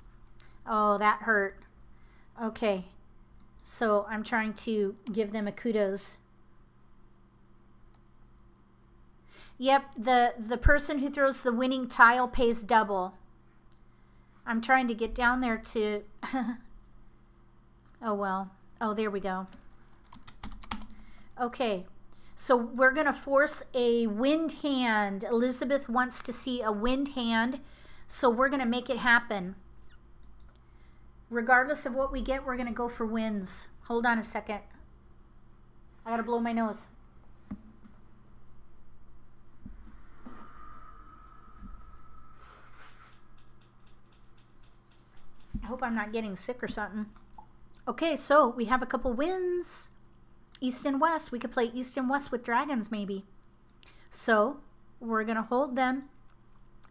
Oh, that hurt. Okay. So I'm trying to give them a kudos. Yep, the person who throws the winning tile pays double. I'm trying to get down there to... Oh, well. Oh, there we go. Okay, so we're going to force a wind hand. Elizabeth wants to see a wind hand, so we're going to make it happen. Regardless of what we get, we're going to go for wins. Hold on a second. I got to blow my nose. I hope I'm not getting sick or something. Okay, so we have a couple wins. East and West. We could play East and West with dragons maybe. So we're going to hold them,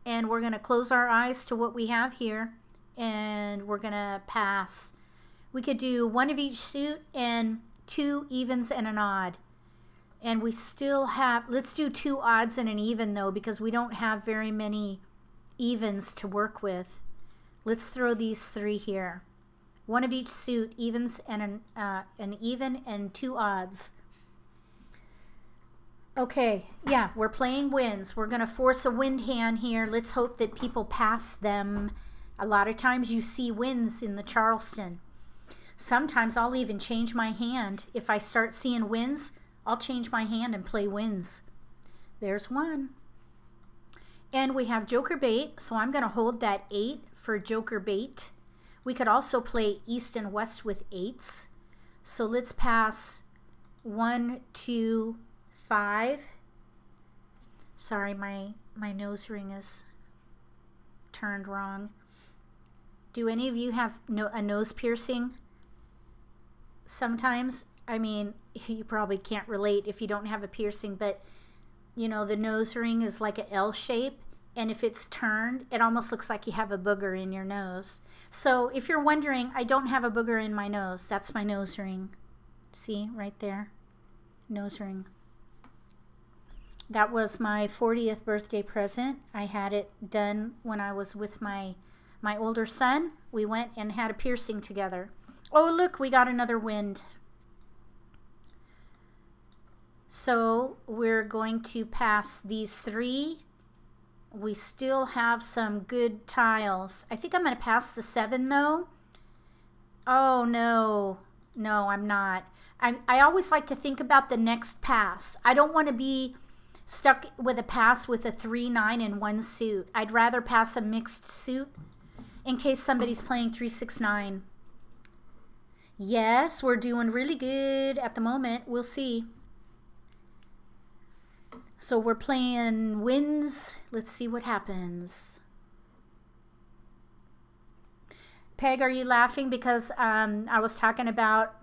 and we're going to close our eyes to what we have here, and we're going to pass. We could do one of each suit and 2 evens and an odd. And we still have, let's do 2 odds and an even though, because we don't have very many evens to work with. Let's throw these 3 here. One of each suit, evens and an even and 2 odds. Okay, yeah, we're playing wins. We're going to force a wind hand here. Let's hope that people pass them. A lot of times you see wins in the Charleston. Sometimes I'll even change my hand. If I start seeing wins, I'll change my hand and play wins. There's one. And we have joker bait, so I'm going to hold that 8 for joker bait. We could also play east and west with 8s. So let's pass 1, 2, 5. Sorry, my nose ring is turned wrong. Do any of you have a nose piercing? Sometimes, I mean, you probably can't relate if you don't have a piercing, but you know, the nose ring is like an L shape, and if it's turned, it almost looks like you have a booger in your nose. So if you're wondering, I don't have a booger in my nose. That's my nose ring. See, right there, nose ring. That was my 40th birthday present. I had it done when I was with my older son. We went and had a piercing together. Oh, look, we got another wind. So we're going to pass these 3. We still have some good tiles. I think I'm going to pass the 7 though. Oh no, no, I'm not. I always like to think about the next pass. I don't want to be stuck with a pass with a 3, 9, and 1 suit. I'd rather pass a mixed suit in case somebody's playing 3, 6, 9. Yes, we're doing really good at the moment. We'll see. So we're playing wins. Let's see what happens. Peg, are you laughing because I was talking about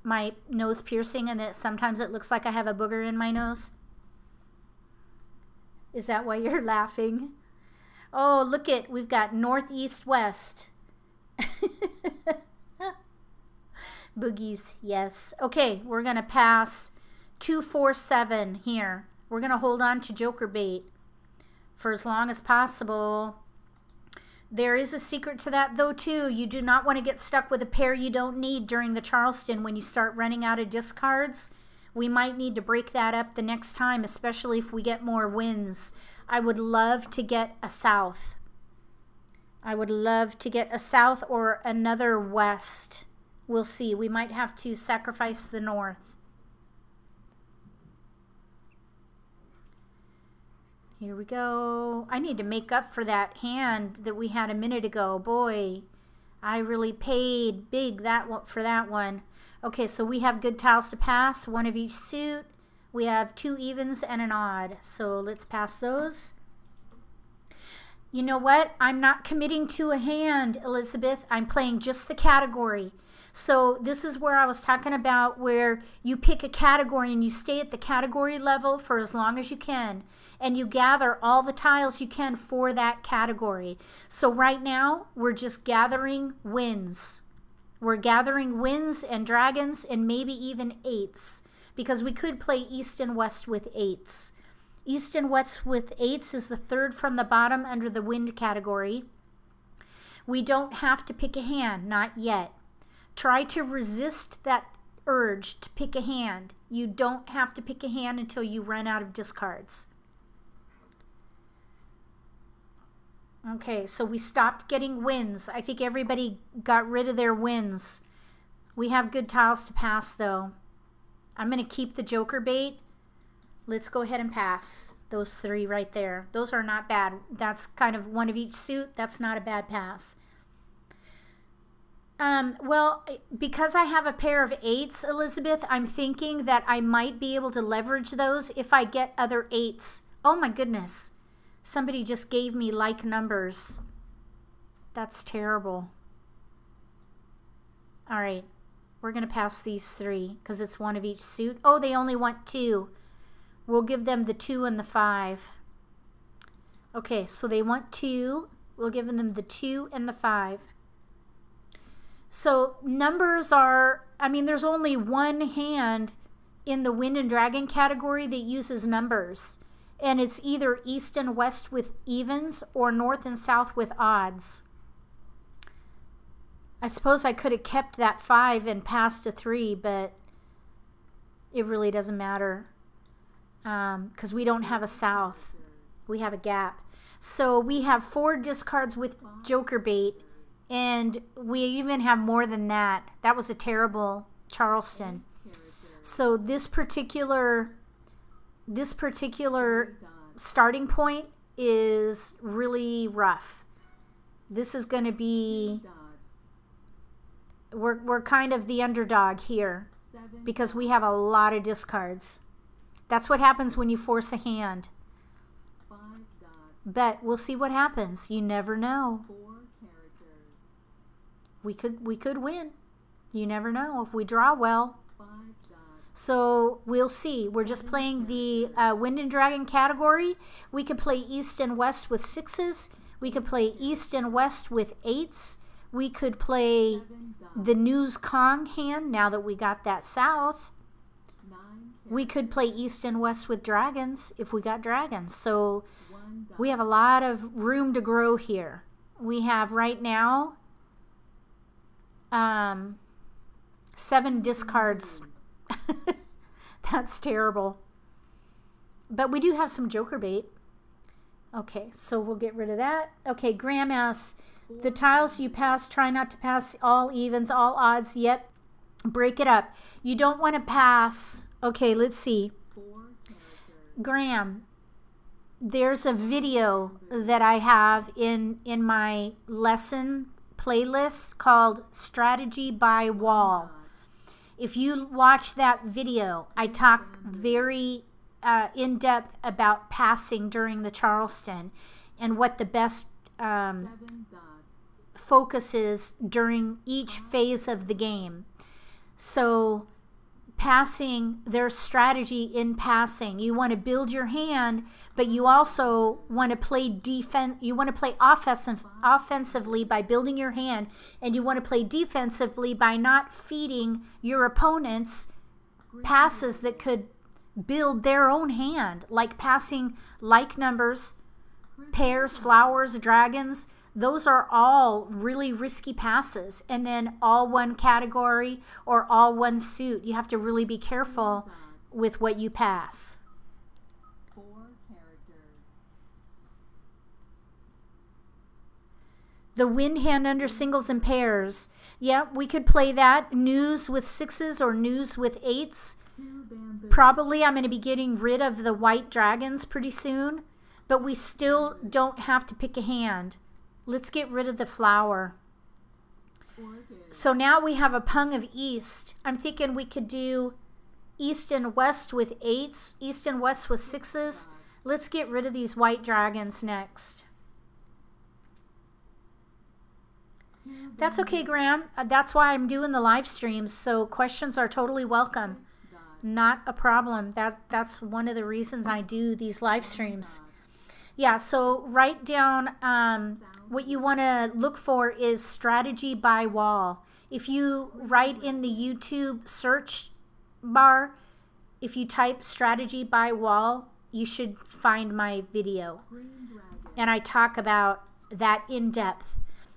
my nose piercing and that sometimes it looks like I have a booger in my nose? Is that why you're laughing? Oh, look it. We've got north, east, west. Boogies, yes. Okay, we're going to pass 2, 4, 7 here. We're going to hold on to joker bait for as long as possible. There is a secret to that though too. You do not want to get stuck with a pair you don't need during the Charleston when you start running out of discards. We might need to break that up the next time, especially if we get more wins. I would love to get a south. I would love to get a south or another west. We'll see. We might have to sacrifice the north. Here we go. I need to make up for that hand that we had a minute ago. Boy, I really paid big for that one. Okay, so we have good tiles to pass, 1 of each suit. We have 2 evens and an odd. So let's pass those. You know what? I'm not committing to a hand, Elizabeth. I'm playing just the category. So this is where I was talking about where you pick a category and you stay at the category level for as long as you can. And you gather all the tiles you can for that category. So right now, we're just gathering wins. We're gathering wins and dragons and maybe even 8s. Because we could play east and west with 8s. East and west with 8s is the 3rd from the bottom under the wind category. We don't have to pick a hand, not yet. Try to resist that urge to pick a hand. You don't have to pick a hand until you run out of discards. Okay, so we stopped getting wins. I think everybody got rid of their wins. We have good tiles to pass though. I'm going to keep the joker bait. Let's go ahead and pass those 3 right there. Those are not bad. That's kind of 1 of each suit. That's not a bad pass. Well, because I have a pair of 8s, Elizabeth, I'm thinking that I might be able to leverage those if I get other 8s. Oh my goodness. Somebody just gave me like numbers. That's terrible. All right. We're going to pass these 3 because it's 1 of each suit. Oh, they only want 2. We'll give them the 2 and the 5. Okay, so they want 2. We'll give them the 2 and the 5. So numbers are, I mean, there's only one hand in the Wind and Dragon category that uses numbers. And it's either east and west with evens or north and south with odds. I suppose I could have kept that 5 and passed a 3, but it really doesn't matter because we don't have a south. We have a gap. So we have 4 discards with joker bait, and we even have more than that. That was a terrible Charleston. So this particular starting point is really rough. This is going to be, we're kind of the underdog here because we have a lot of discards. That's what happens when you force a hand. But we'll see what happens. You never know. We could win. You never know if we draw well. So we'll see. We're just playing the Wind and Dragon category. We could play east and west with 6s. We could play east and west with 8s. We could play the News Kong hand now that we got that south. We could play east and west with dragons if we got dragons. So we have a lot of room to grow here. We have right now 7 discards. That's terrible. But we do have some joker bait. Okay, so we'll get rid of that. Okay, Graham asks, the tiles you pass, try not to pass all evens, all odds. Yep, break it up. You don't want to pass. Okay, let's see. Graham, there's a video that I have in my lesson playlist called Strategy by Wall. If you watch that video, I talk very in depth about passing during the Charleston and what the best focus is during each phase of the game. So passing, there's strategy in passing. You want to build your hand, but you also want to play defense. You want to play offensively by building your hand, and you want to play defensively by not feeding your opponents passes that could build their own hand, like passing like numbers, pairs, flowers, dragons. Those are all really risky passes. And then all one category or all one suit. You have to really be careful with what you pass. The wind hand under singles and pairs. Yeah, we could play that. News with 6s or news with 8s. Probably I'm going to be getting rid of the white dragons pretty soon. But we still don't have to pick a hand. Let's get rid of the flower. So now we have a pung of east. I'm thinking we could do east and west with 8s, east and west with 6s. Let's get rid of these white dragons next. That's okay, Graham. That's why I'm doing the live streams, so questions are totally welcome. Not a problem. That's one of the reasons I do these live streams. Yeah, so write down what you want to look for is strategy by wall. If you write in the YouTube search bar, if you type strategy by wall, you should find my video. And I talk about that in depth.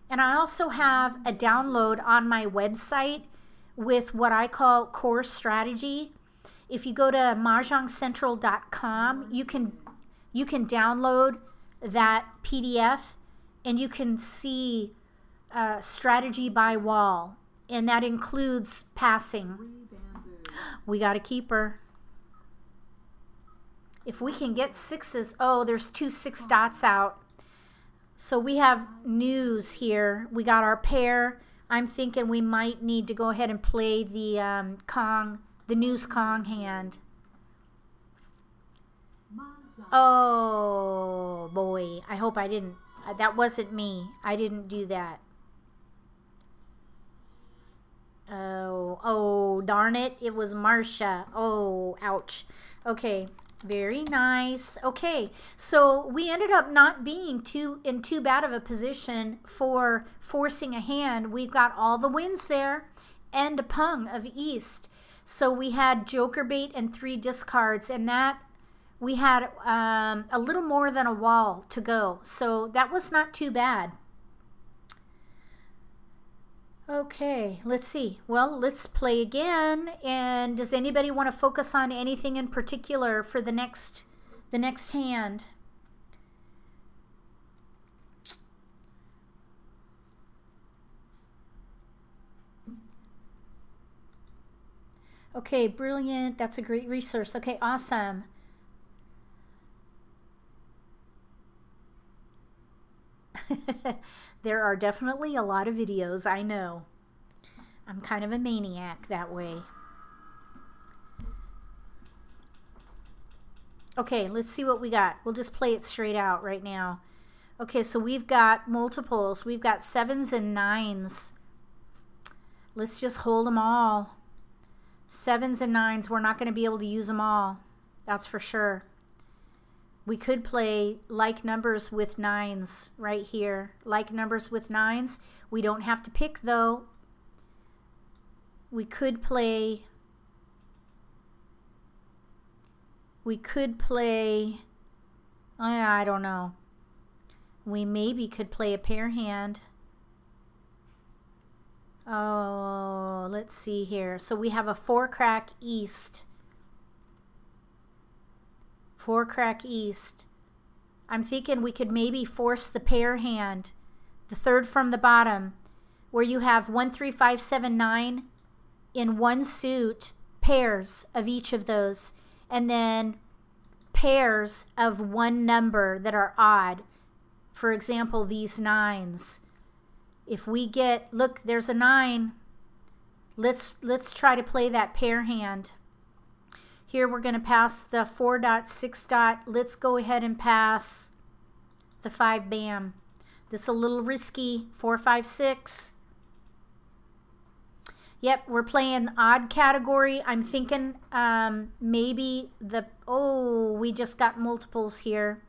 And I also have a download on my website with what I call core strategy. If you go to mahjongcentral.com, you can download that PDF and you can see strategy by wall, and that includes passing. We got a keeper. If we can get 6s, oh, there's 2 6 dots out. So we have news here. We got our pair. I'm thinking we might need to go ahead and play the the news Kong hand. Oh boy, I hope I didn't. That wasn't me. I didn't do that. Oh darn it. It was Marcia. Oh, ouch. Okay, Very nice. Okay, so we ended up not being in too bad of a position for forcing a hand. We've got all the wins there and a pung of East. So we had joker bait and 3 discards, and that we had a little more than a wall to go. So that was not too bad. Okay, let's see. Well, let's play again. And does anybody want to focus on anything in particular for the next hand? Okay, brilliant. That's a great resource. Okay, awesome. There are definitely a lot of videos, I know. I'm kind of a maniac that way. Okay, let's see what we got. We'll just play it straight out right now. Okay, so we've got multiples. We've got 7s and 9s. Let's just hold them all. 7s and 9s, we're not going to be able to use them all. That's for sure. We could play like numbers with 9s right here. Like numbers with 9s. We don't have to pick though. We could play I don't know. We maybe could play a pair hand. Oh, let's see here. So we have a 4-crack East. 4-crack East. I'm thinking we could maybe force the pair hand, the third from the bottom, where you have 1, 3, 5, 7, 9 in one suit, pairs of each of those, and then pairs of one number that are odd. For example, these 9s. If we get, look, there's a 9. Let's try to play that pair hand. Here we're going to pass the 4 dot, 6 dot. Let's go ahead and pass the 5 bam. This is a little risky. 4, 5, 6. Yep, we're playing odd category. I'm thinking maybe the, oh, we just got multiples here.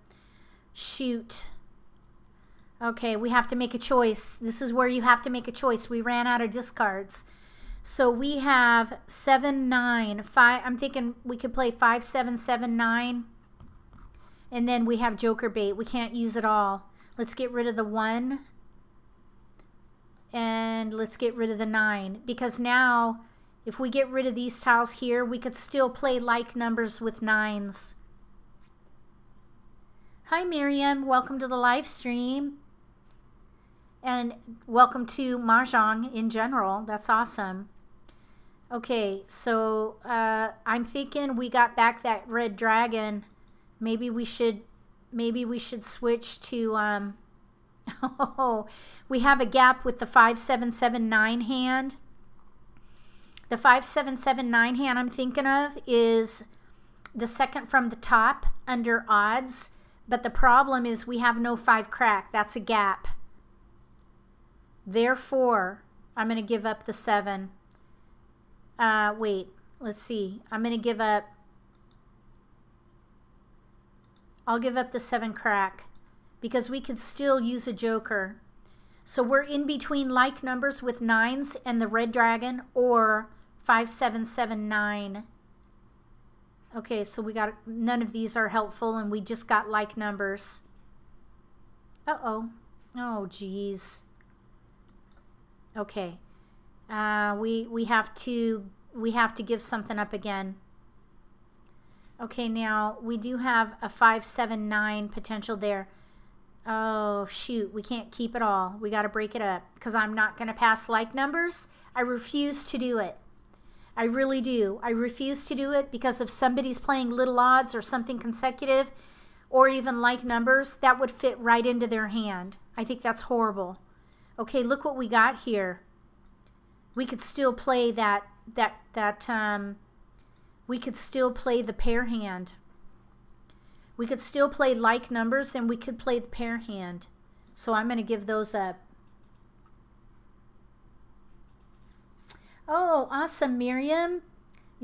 Shoot. Okay, we have to make a choice. This is where you have to make a choice. We ran out of discards. So we have 7, 9, 5. I'm thinking we could play 5, 7, 7, 9. And then we have joker bait. We can't use it all. Let's get rid of the 1. And let's get rid of the 9. Because now, if we get rid of these tiles here, we could still play like numbers with 9s. Hi, Miriam. Welcome to the live stream. And welcome to Mah Jongg in general. That's awesome. Okay, so I'm thinking we got back that red dragon. Maybe we should switch to oh, we have a gap with the 5, 7, 7, 9 hand. The 5, 7, 7, 9 hand I'm thinking of is the second from the top under odds, but the problem is we have no 5 crack. That's a gap. Therefore, I'm going to give up the 7. Wait, let's see. I'm going to give up, I'll give up the 7 crack because we could still use a joker. So we're in between like numbers with 9s and the red dragon, or 5, 7, 7, 9. Okay, so we got, none of these are helpful and we just got like numbers. Uh-oh. Oh, geez. Okay. We have to give something up again. Okay, now we do have a 5, 7, 9 potential there. Oh, shoot. We can't keep it all. We got to break it up because I'm not going to pass like numbers. I refuse to do it. I really do. I refuse to do it because if somebody's playing little odds or something consecutive or even like numbers, that would fit right into their hand. I think that's horrible. Okay, look what we got here. We could still play we could still play the pair hand. We could still play like numbers and we could play the pair hand. So I'm going to give those up. Oh, awesome, Miriam.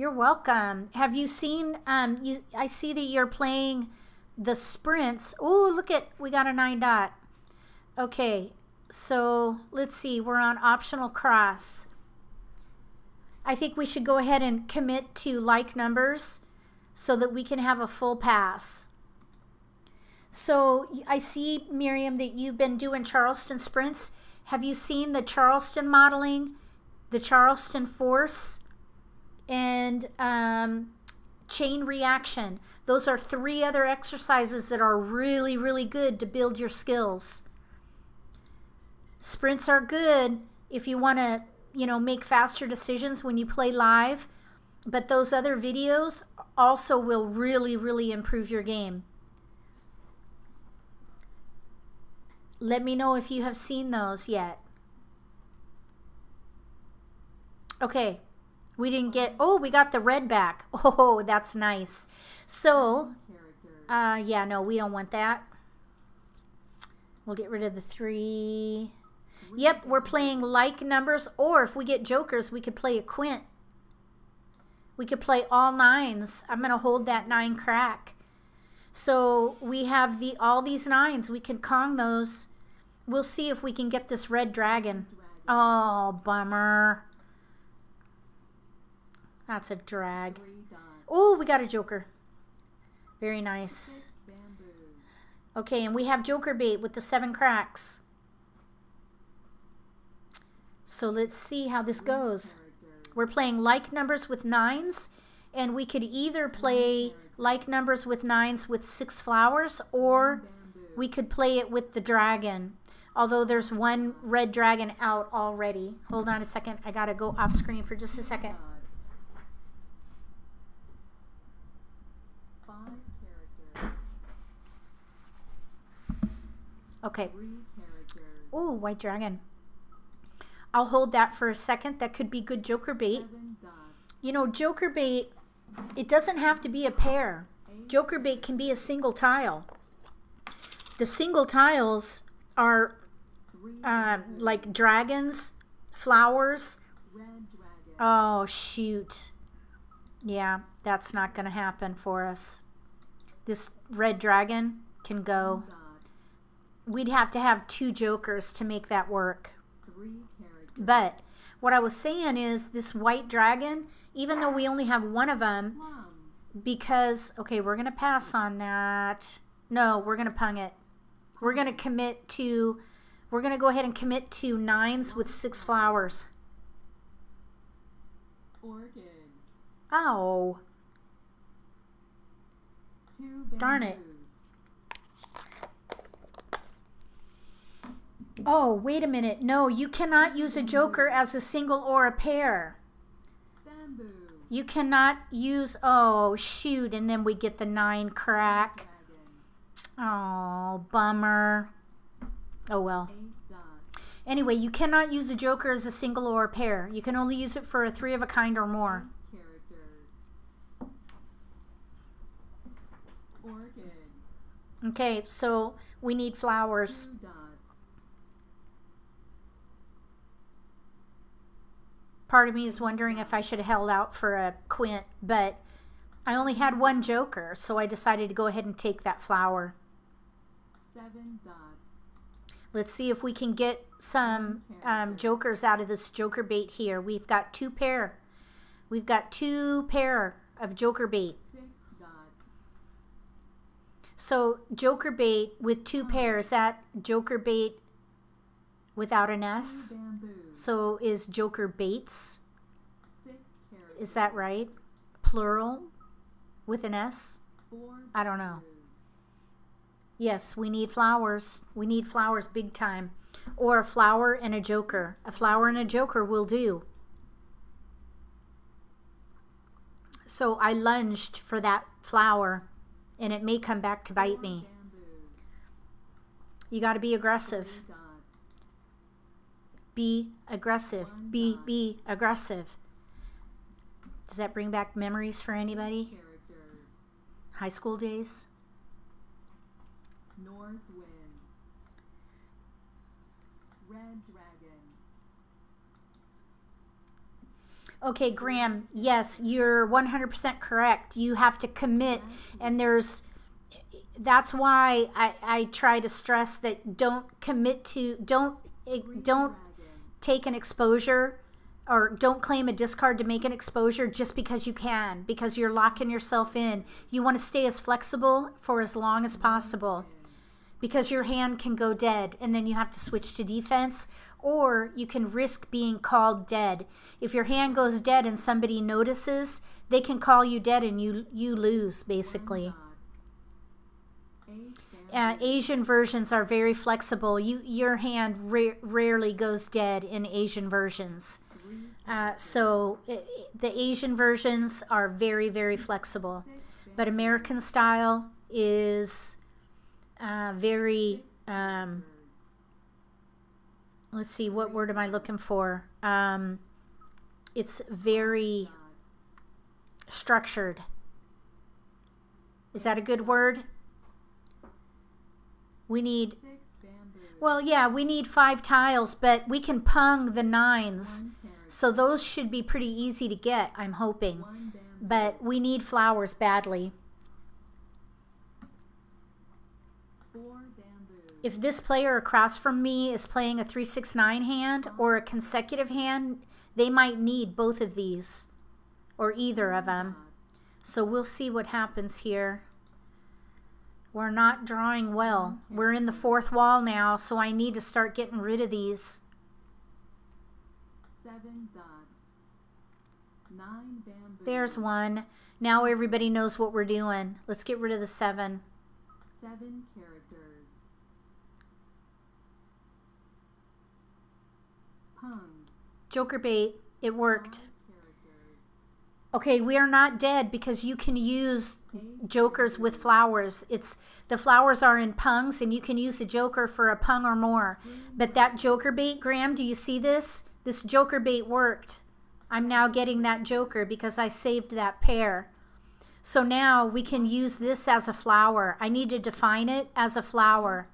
You're welcome. Have you seen, I see that you're playing the sprints. Oh, look at, we got a 9 dot. Okay, so let's see, we're on optional cross. I think we should go ahead and commit to like numbers so that we can have a full pass. So I see, Miriam, that you've been doing Charleston sprints. Have you seen the Charleston modeling, the Charleston force, and chain reaction? Those are 3 other exercises that are really, really good to build your skills. Sprints are good if you want to, you know, make faster decisions when you play live, but those other videos also will really, really improve your game. Let me know if you have seen those yet. Okay, we didn't get, oh, we got the red back. Oh, that's nice. So, yeah, no, we don't want that. We'll get rid of the 3. Yep, we're playing like numbers, or if we get jokers, we could play a quint. We could play all 9s. I'm going to hold that 9 crack. So we have all these 9s. We can Kong those. We'll see if we can get this red dragon. Oh, bummer. That's a drag. Oh, we got a joker. Very nice. Okay, and we have joker bait with the 7 cracks. So let's see how this goes. We're playing like numbers with 9s, and we could either play like numbers with 9s with 6 flowers, or we could play it with the dragon. Although there's 1 red dragon out already. Hold on a second. I gotta go off screen for just a second. Okay. Oh, white dragon. I'll hold that for a second. That could be good joker bait. You know, joker bait, it doesn't have to be a pair. Joker bait can be a single tile. The single tiles are like dragons, flowers. Oh, shoot. Yeah, that's not going to happen for us. This red dragon can go. We'd have to have 2 jokers to make that work. But what I was saying is this white dragon, even though we only have 1 of them, because, okay, we're going to pass on that. No, we're going to pung it. We're going to commit to, we're going to go ahead and commit to 9s with 6 flowers. Oh. Darn it. Oh, wait a minute. No, you cannot use a joker as a single or a pair. You cannot use, oh, shoot, and then we get the 9 crack. Oh, bummer. Oh, well. Anyway, you cannot use a joker as a single or a pair. You can only use it for a 3 of a kind or more. Okay, so we need flowers. Part of me is wondering if I should have held out for a quint, but I only had 1 joker, so I decided to go ahead and take that flower.
7 dots.
Let's see if we can get some jokers out of this joker bait here. We've got 2 pair. We've got 2 pair of joker bait.
6 dots.
So joker bait with 2 pairs, is that joker bait without an S? So is joker baits?
6
Is that right? Plural with an S?
4
I don't know. Yes, we need flowers. We need flowers big time. Or a flower and a joker. A flower and a joker will do. So I lunged for that flower, and it may come back to bite me. You got to be aggressive. Be aggressive. Be aggressive. Does that bring back memories for anybody? High school days?
North wind. Red dragon.
Okay, Graham, yes, you're 100% correct. You have to commit, and that's why I try to stress that don't commit to, don't
Dragon.
take an exposure or don't claim a discard to make an exposure just because you can, because you're locking yourself in. You want to stay as flexible for as long as possible, because your hand can go dead and then you have to switch to defense, or you can risk being called dead. If your hand goes dead and somebody notices, they can call you dead and you lose, basically. Asian versions are very flexible. Your hand rarely goes dead in Asian versions. The Asian versions are very, very flexible. But American style is very, let's see, what word am I looking for? It's very structured. Is that a good word? We need, well, yeah, we need 5 tiles, but we can pung the 9s. So those should be pretty easy to get, I'm hoping. But we need flowers badly. If this player across from me is playing a 3-6-9 hand or a consecutive hand, they might need both of these or either of them. So we'll see what happens here. We're not drawing well. We're in the 4th wall now, so I need to start getting rid of these.
7 dots. 9 bamboo.
There's one. Now everybody knows what we're doing. Let's get rid of the 7.
7 characters. Pung.
Joker bait. It worked.
5 characters.
Okay, we are not dead because you can use jokers with flowers. The flowers are in pungs, and you can use a joker for a pung or more. But that joker bait, Graham, do you see this? This joker bait worked. I'm now getting that joker because I saved that pair. So now we can use this as a flower. I need to define it as a flower.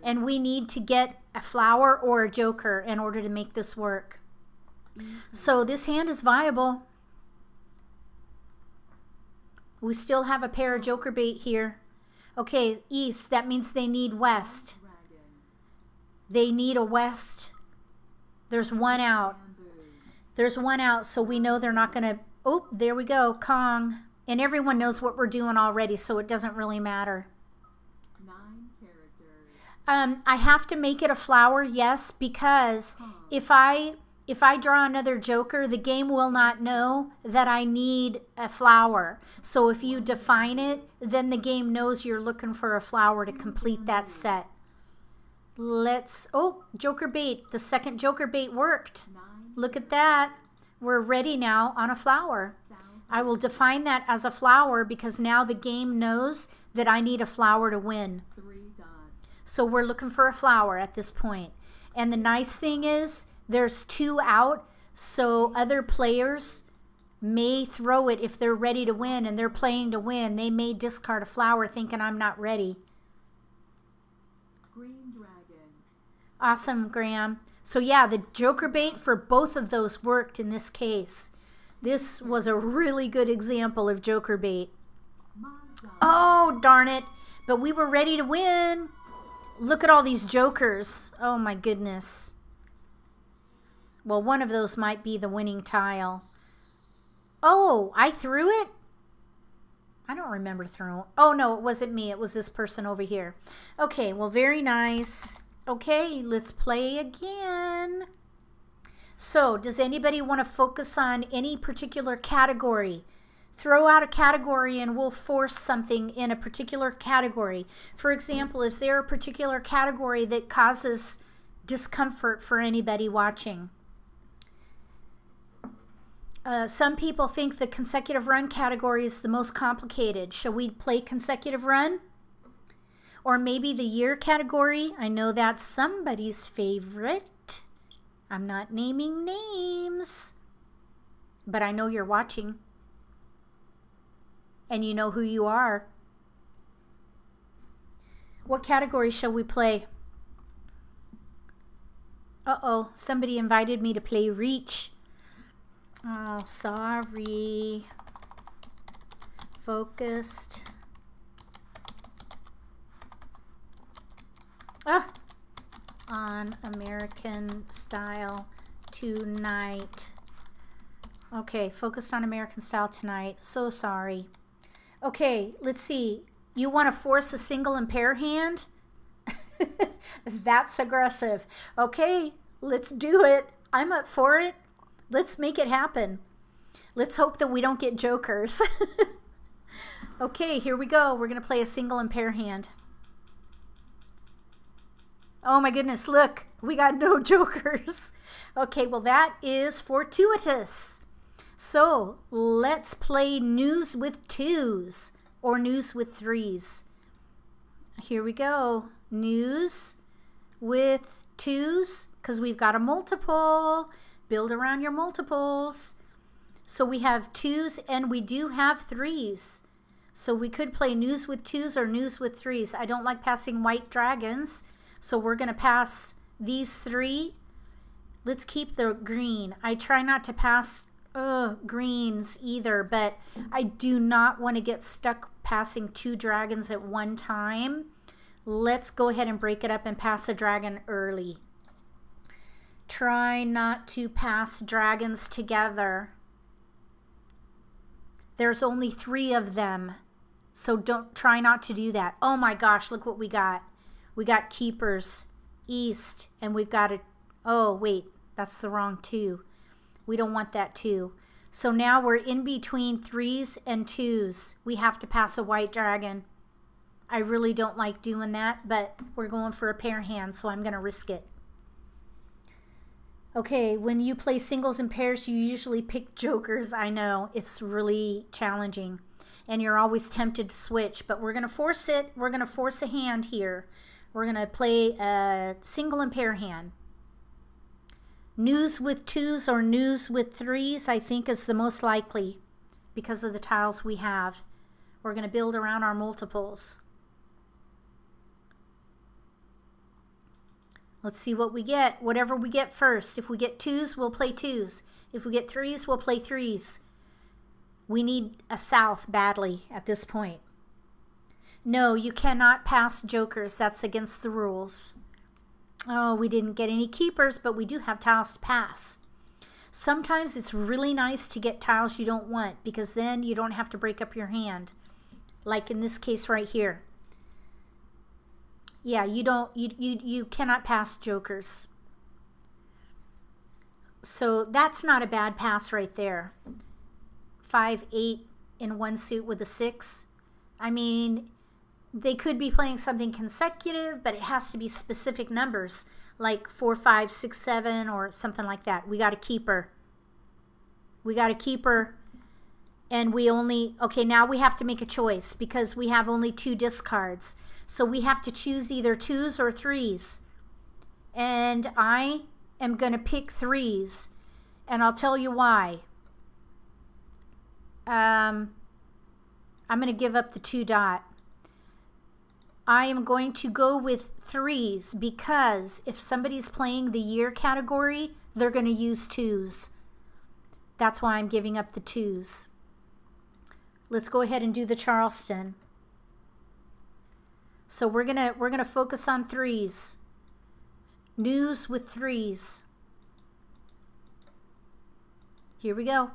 And we need to get a flower or a joker in order to make this work. So this hand is viable. We still have a pair of joker bait here. Okay, east, that means they need west. They need a west. There's one out. There's one out, so we know they're not going to... Oh, there we go, Kong. And everyone knows what we're doing already, so it doesn't really matter.
9 characters.
I have to make it a flower, yes, because if I draw another joker, the game will not know that I need a flower. So if you define it, then the game knows you're looking for a flower to complete that set. Oh, joker bait. The second joker bait worked. Look at that. We're ready now on a flower. I will define that as a flower because now the game knows that I need a flower to win.
3 dots.
So we're looking for a flower at this point. And the nice thing is there's 2 out, so other players may throw it if they're ready to win and they're playing to win. They may discard a flower thinking I'm not ready.
Green dragon.
Awesome, Graham. So yeah, the joker bait for both of those worked in this case. This was a really good example of joker bait.
Mah Jongg.
Oh, darn it. But we were ready to win. Look at all these jokers. Oh my goodness. Well, one of those might be the winning tile. Oh, I threw it? I don't remember throwing. Oh, no, it wasn't me. It was this person over here. Okay, well, very nice. Okay, let's play again. So, does anybody want to focus on any particular category? Throw out a category and we'll force something in a particular category. For example, is there a particular category that causes discomfort for anybody watching? Some people think the consecutive run category is the most complicated. Shall we play consecutive run? Or maybe the year category? I know that's somebody's favorite. I'm not naming names, but I know you're watching. And you know who you are. What category shall we play? Uh-oh, somebody invited me to play Reach. Oh, sorry. Focused. On American style tonight. Okay, focused on American style tonight. So sorry. Okay, let's see. You want to force a single and pair hand? That's aggressive. Okay, let's do it. I'm up for it. Let's make it happen. Let's hope that we don't get jokers. Okay, here we go. We're going to play a single and pair hand. Oh my goodness, look. We got no jokers. Okay, well that is fortuitous. So let's play news with twos or news with threes. Here we go. News with twos, because we've got a multiple. Build around your multiples. So we have twos and we do have threes. So we could play news with twos or news with threes. I don't like passing white dragons, so we're going to pass these three. Let's keep the green. I try not to pass greens either, but I do not want to get stuck passing two dragons at one time. Let's go ahead and break it up and pass a dragon early. Try not to pass dragons together. There's only 3 of them, so try not to do that. Oh my gosh, look what we got. We got keepers east, and we've got oh wait, that's the wrong 2. We don't want that 2. So now we're in between 3s and 2s. We have to pass a white dragon. I really don't like doing that, but we're going for a pair hand, so I'm going to risk it. Okay, when you play singles and pairs, you usually pick jokers. I know, it's really challenging. And you're always tempted to switch, but we're going to force it. We're going to force a hand here. We're going to play a single and pair hand. News with 2s or news with 3s, I think, is the most likely because of the tiles we have. We're going to build around our multiples. Let's see what we get. Whatever we get first. If we get 2s, we'll play 2s. If we get 3s, we'll play 3s. We need a south badly at this point. No, you cannot pass jokers. That's against the rules. Oh, we didn't get any keepers, but we do have tiles to pass. Sometimes it's really nice to get tiles you don't want, because then you don't have to break up your hand. Like in this case right here. Yeah, you cannot pass jokers. So that's not a bad pass right there. 5, 8 in one suit with a 6. I mean, they could be playing something consecutive, but it has to be specific numbers, like 4, 5, 6, 7, or something like that. We got a keeper. We got a keeper, and we only, okay, now we have to make a choice because we have only 2 discards. So we have to choose either 2s or 3s. And I am going to pick 3s, and I'll tell you why. I'm going to give up the 2 dot. I am going to go with 3s because if somebody's playing the year category, they're going to use 2s. That's why I'm giving up the 2s. Let's go ahead and do the Charleston. So we're gonna focus on 3s. News with 3s. Here we go.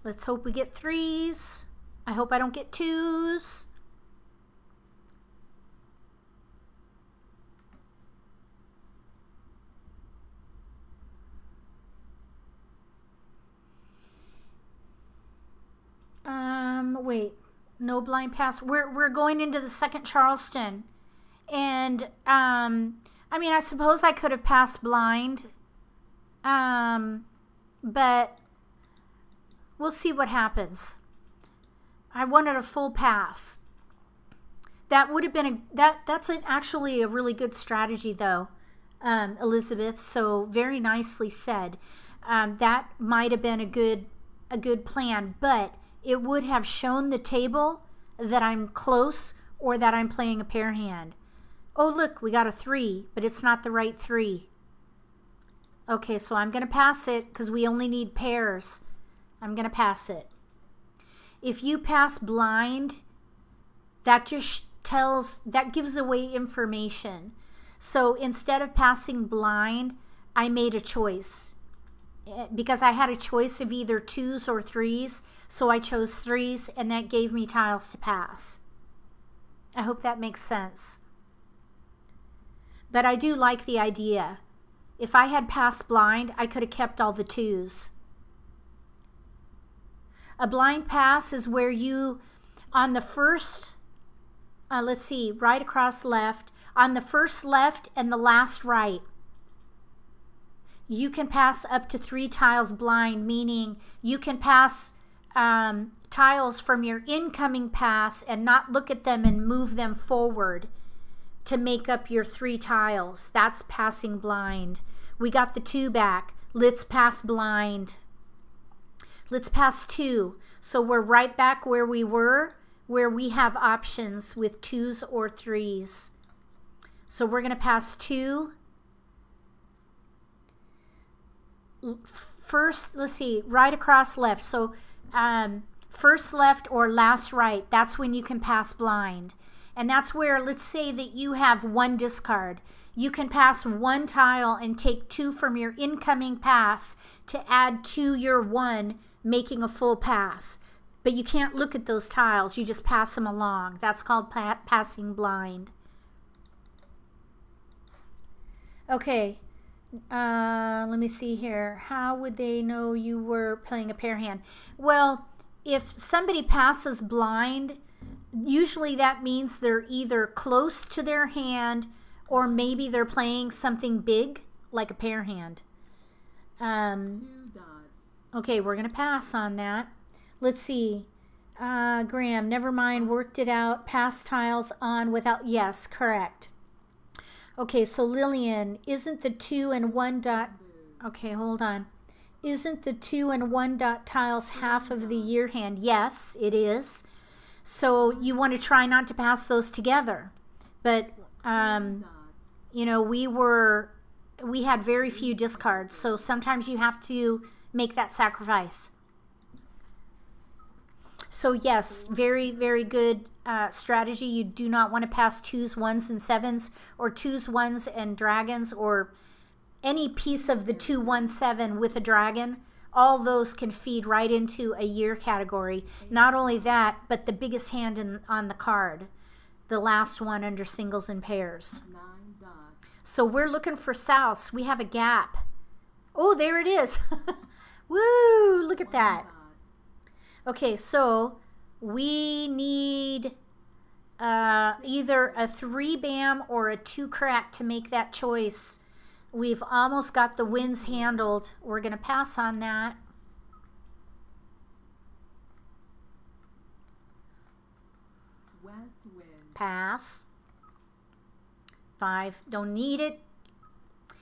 Let's hope we get 3s. I hope I don't get 2s. Wait. No blind pass. We're going into the second Charleston. And I mean, I suppose I could have passed blind. But we'll see what happens. I wanted a full pass. That would have been that's actually a really good strategy though, Elizabeth. So very nicely said. That might have been a good plan, but it would have shown the table that I'm close or that I'm playing a pair hand. Oh look, we got a 3, but it's not the right 3. Okay, so I'm going to pass it because we only need pairs. I'm going to pass it. If you pass blind, that just that gives away information. So instead of passing blind, I made a choice. Because I had a choice of either 2s or 3s, so I chose 3s, and that gave me tiles to pass. I hope that makes sense. But I do like the idea. If I had passed blind, I could have kept all the 2s. A blind pass is where you, on the first, let's see, right across left, on the first left and the last right, you can pass up to 3 tiles blind, meaning you can pass tiles from your incoming pass and not look at them and move them forward to make up your 3 tiles. That's passing blind. We got the 2 back. Let's pass blind. Let's pass 2. So we're right back where we were, where we have options with 2s or 3s. So we're going to pass 2. First, let's see, right across left. So first left or last right, that's when you can pass blind. And that's where, let's say that you have 1 discard. You can pass 1 tile and take 2 from your incoming pass to add to your 1, making a full pass. But you can't look at those tiles. You just pass them along. That's called passing blind. Okay. Let me see here. How would they know you were playing a pair hand? Well, if somebody passes blind, usually that means they're either close to their hand or maybe they're playing something big like a pair hand.
2 dots.
Okay, we're going to pass on that. Let's see. Graham, never mind, worked it out. Pass tiles on without, yes, correct. Okay, so Lillian, isn't the 2 and 1 dot, okay, hold on. Isn't the 2 and 1 dot tiles half of the year hand? Yes, it is. So you want to try not to pass those together. But, you know, we had very few discards, so sometimes you have to make that sacrifice. So yes, very, very good strategy. You do not want to pass 2s, 1s, and 7s, or 2s, 1s, and dragons, or any piece of the 2, 1, 7 with a dragon. All those can feed right into a year category. Not only that, but the biggest hand on the card, the last one under singles and pairs.
9 dots.
So we're looking for souths. We have a gap. Oh, there it is. Woo, look at that. Okay, so we need either a 3 bam or a 2 crack to make that choice. We've almost got the wins handled. We're going to pass on that.
West wind.
Pass. 5. Don't need it.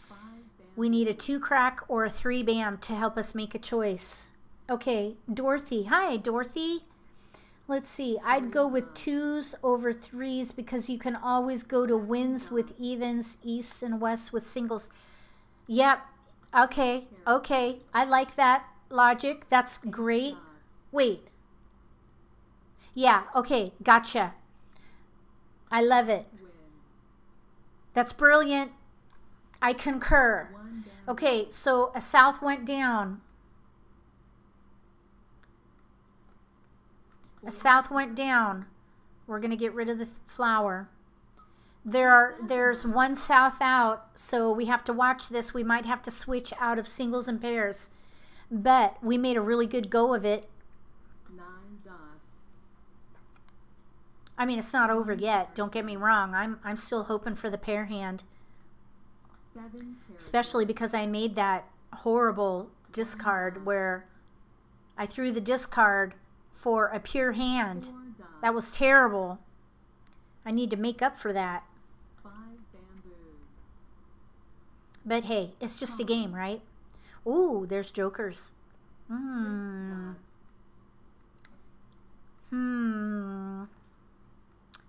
5 bam.
We need a 2 crack or a 3 bam to help us make a choice. Okay, Dorothy. Hi, Dorothy. Let's see. I'd go with 2s over 3s because you can always go to wins with evens, east and west with singles. Yep. Okay. Okay. I like that logic. That's great. Wait. Yeah. Okay. Gotcha. I love it. That's brilliant. I concur. Okay. So a south went down. A south went down. We're going to get rid of the flower. There's 1 south out, so we have to watch this. We might have to switch out of singles and pairs. But we made a really good go of it.
9 dots.
I mean, it's not over yet. Don't get me wrong. I'm still hoping for the pair hand.
7 characters.
Especially because I made that horrible discard where I threw the discard for a pure hand.
4 dots.
That was terrible. I need to make up for that.
5 bamboos.
But hey, it's just a game, right? Ooh, there's jokers.
6 dots.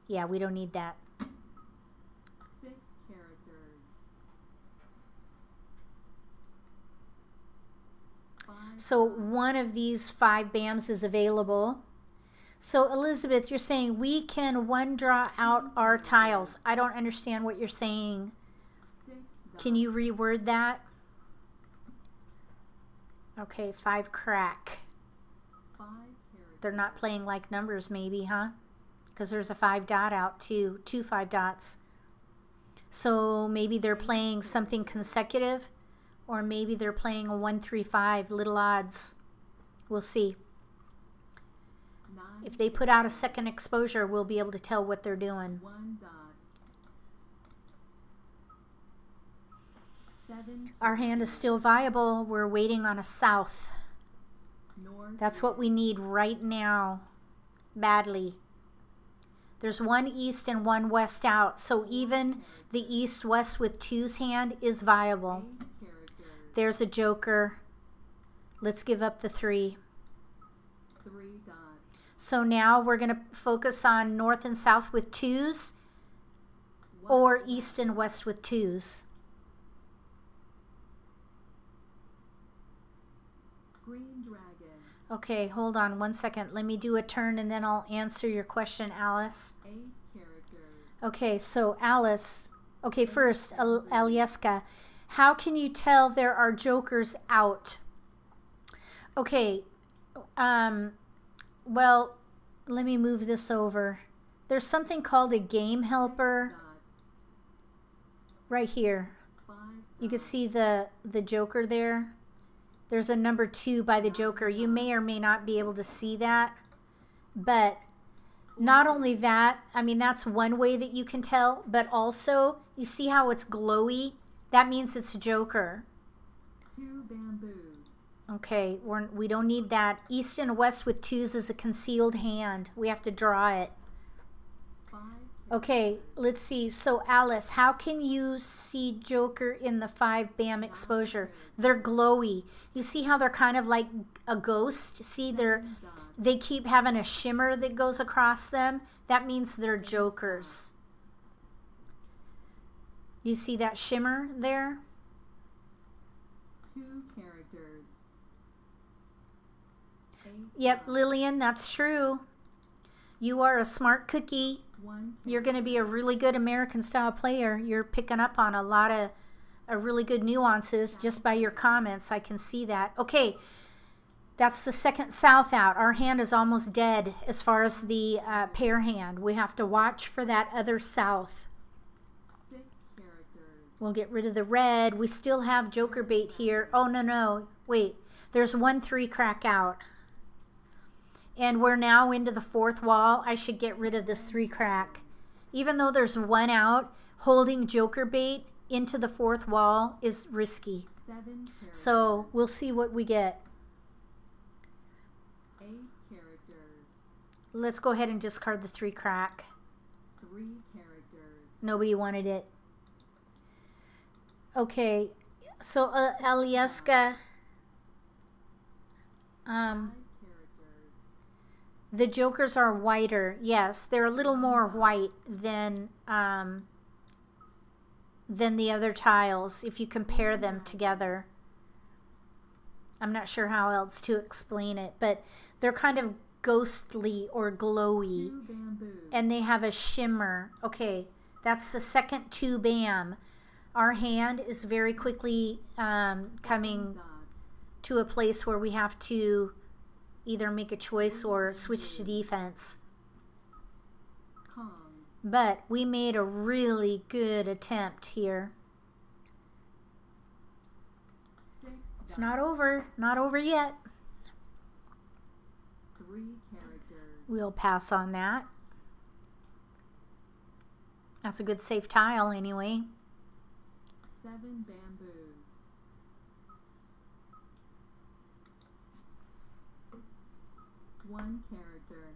Yeah, we don't need that.
6 characters.
So one of these 5 BAMs is available. So Elizabeth, you're saying we can one draw out our tiles. I don't understand what you're saying.
6 dots.
Can you reword that? Okay, 5 crack.
5 characters.
They're not playing like numbers maybe, huh? Because there's a 5 dot out too. 2 5 dots. So maybe they're playing something consecutive, or maybe they're playing a 1 3 5, little odds. We'll see.
9
If they put out a second exposure, we'll be able to tell what they're doing.
1 dot. 7
Our hand is still viable. We're waiting on a south.
north.
That's what we need right now, badly. There's 1 east and 1 west out, so even the east-west with 2's hand is viable.
8 characters.
There's a joker. Let's give up the 3.
3 dots.
So now we're going to focus on north and south with 2's,
1
or
dot.
east and west with 2's.
Green dragon.
Okay, hold on 1 second. Let me do a turn and then I'll answer your question, Alice.
8 characters.
Okay, so Alice, okay, first, Alyeska, how can you tell there are jokers out? Okay, well, let me move this over. There's something called a game helper
Dots.
right here.
5
You can
dots.
see the joker there. There's a number 2 by the joker. You may or may not be able to see that, but not only that, I mean, that's one way that you can tell, but also, you see how it's glowy? That means it's a joker.
2 bamboos.
Okay, we don't need that. East and west with 2's is a concealed hand. We have to draw it.
5
Okay, let's see. So, Alice, how can you see joker in the 5 BAM exposure? They're glowy. You see how they're kind of like a ghost? See,
7 dots.
they keep having a shimmer that goes across them. That means they're jokers. You see that shimmer there?
2 characters. 8
Yep,
dots.
Lillian, that's true. You are a smart cookie.
1
You're going to be a really good American style player. You're picking up on a lot of really good nuances just by your comments. I can see that. Okay, that's the second south out. Our hand is almost dead as far as the pair hand. We have to watch for that other south.
6 characters.
We'll get rid of the red. We still have joker bait here. Oh, no. Wait, there's 1 3 crack out. And we're now into the 4th wall. I should get rid of this 3 crack. Even though there's 1 out, holding joker bait into the 4th wall is risky.
7 characters.
So we'll see what we get.
8 characters.
Let's go ahead and discard the 3 crack.
3 characters.
Nobody wanted it. Okay, so Alyeska,
5 characters.
the jokers are whiter. Yes, they're a little more white than the other tiles if you compare them together. I'm not sure how else to explain it, but they're kind of ghostly or glowy,
2 bamboos.
and they have a shimmer. Okay, that's the second 2 BAM. Our hand is very quickly
7
coming
dots.
to a place where we have to either make a choice or switch to defense.
Kong.
But we made a really good attempt here.
6
It's
dots.
not over. Not over yet.
3 characters.
We'll pass on that. That's a good safe tile anyway.
7 bamboos. 1 character.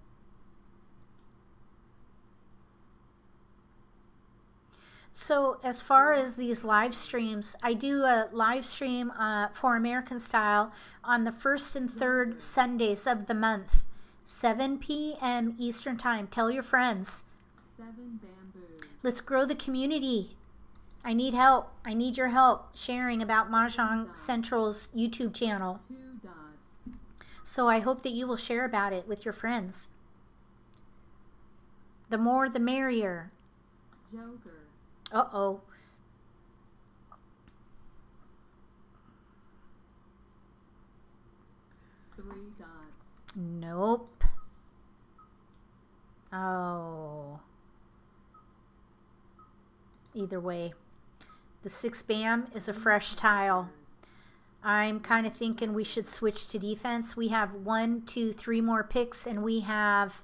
So as far as these live streams, I do a live stream for American Style on the 1st and 3rd Sundays of the month, 7 p.m. Eastern Time. Tell your friends.
7 bamboos.
Let's grow the community. I need help. I need your help sharing about Mah Jongg Central's YouTube channel.
2 dots.
So I hope that you will share about it with your friends. The more the merrier.
Joker.
Uh-oh.
Three dots.
Nope. Oh. Either way. The 6 bam is a fresh tile. I'm kind of thinking we should switch to defense. We have 1, 2, 3 more picks, and we have,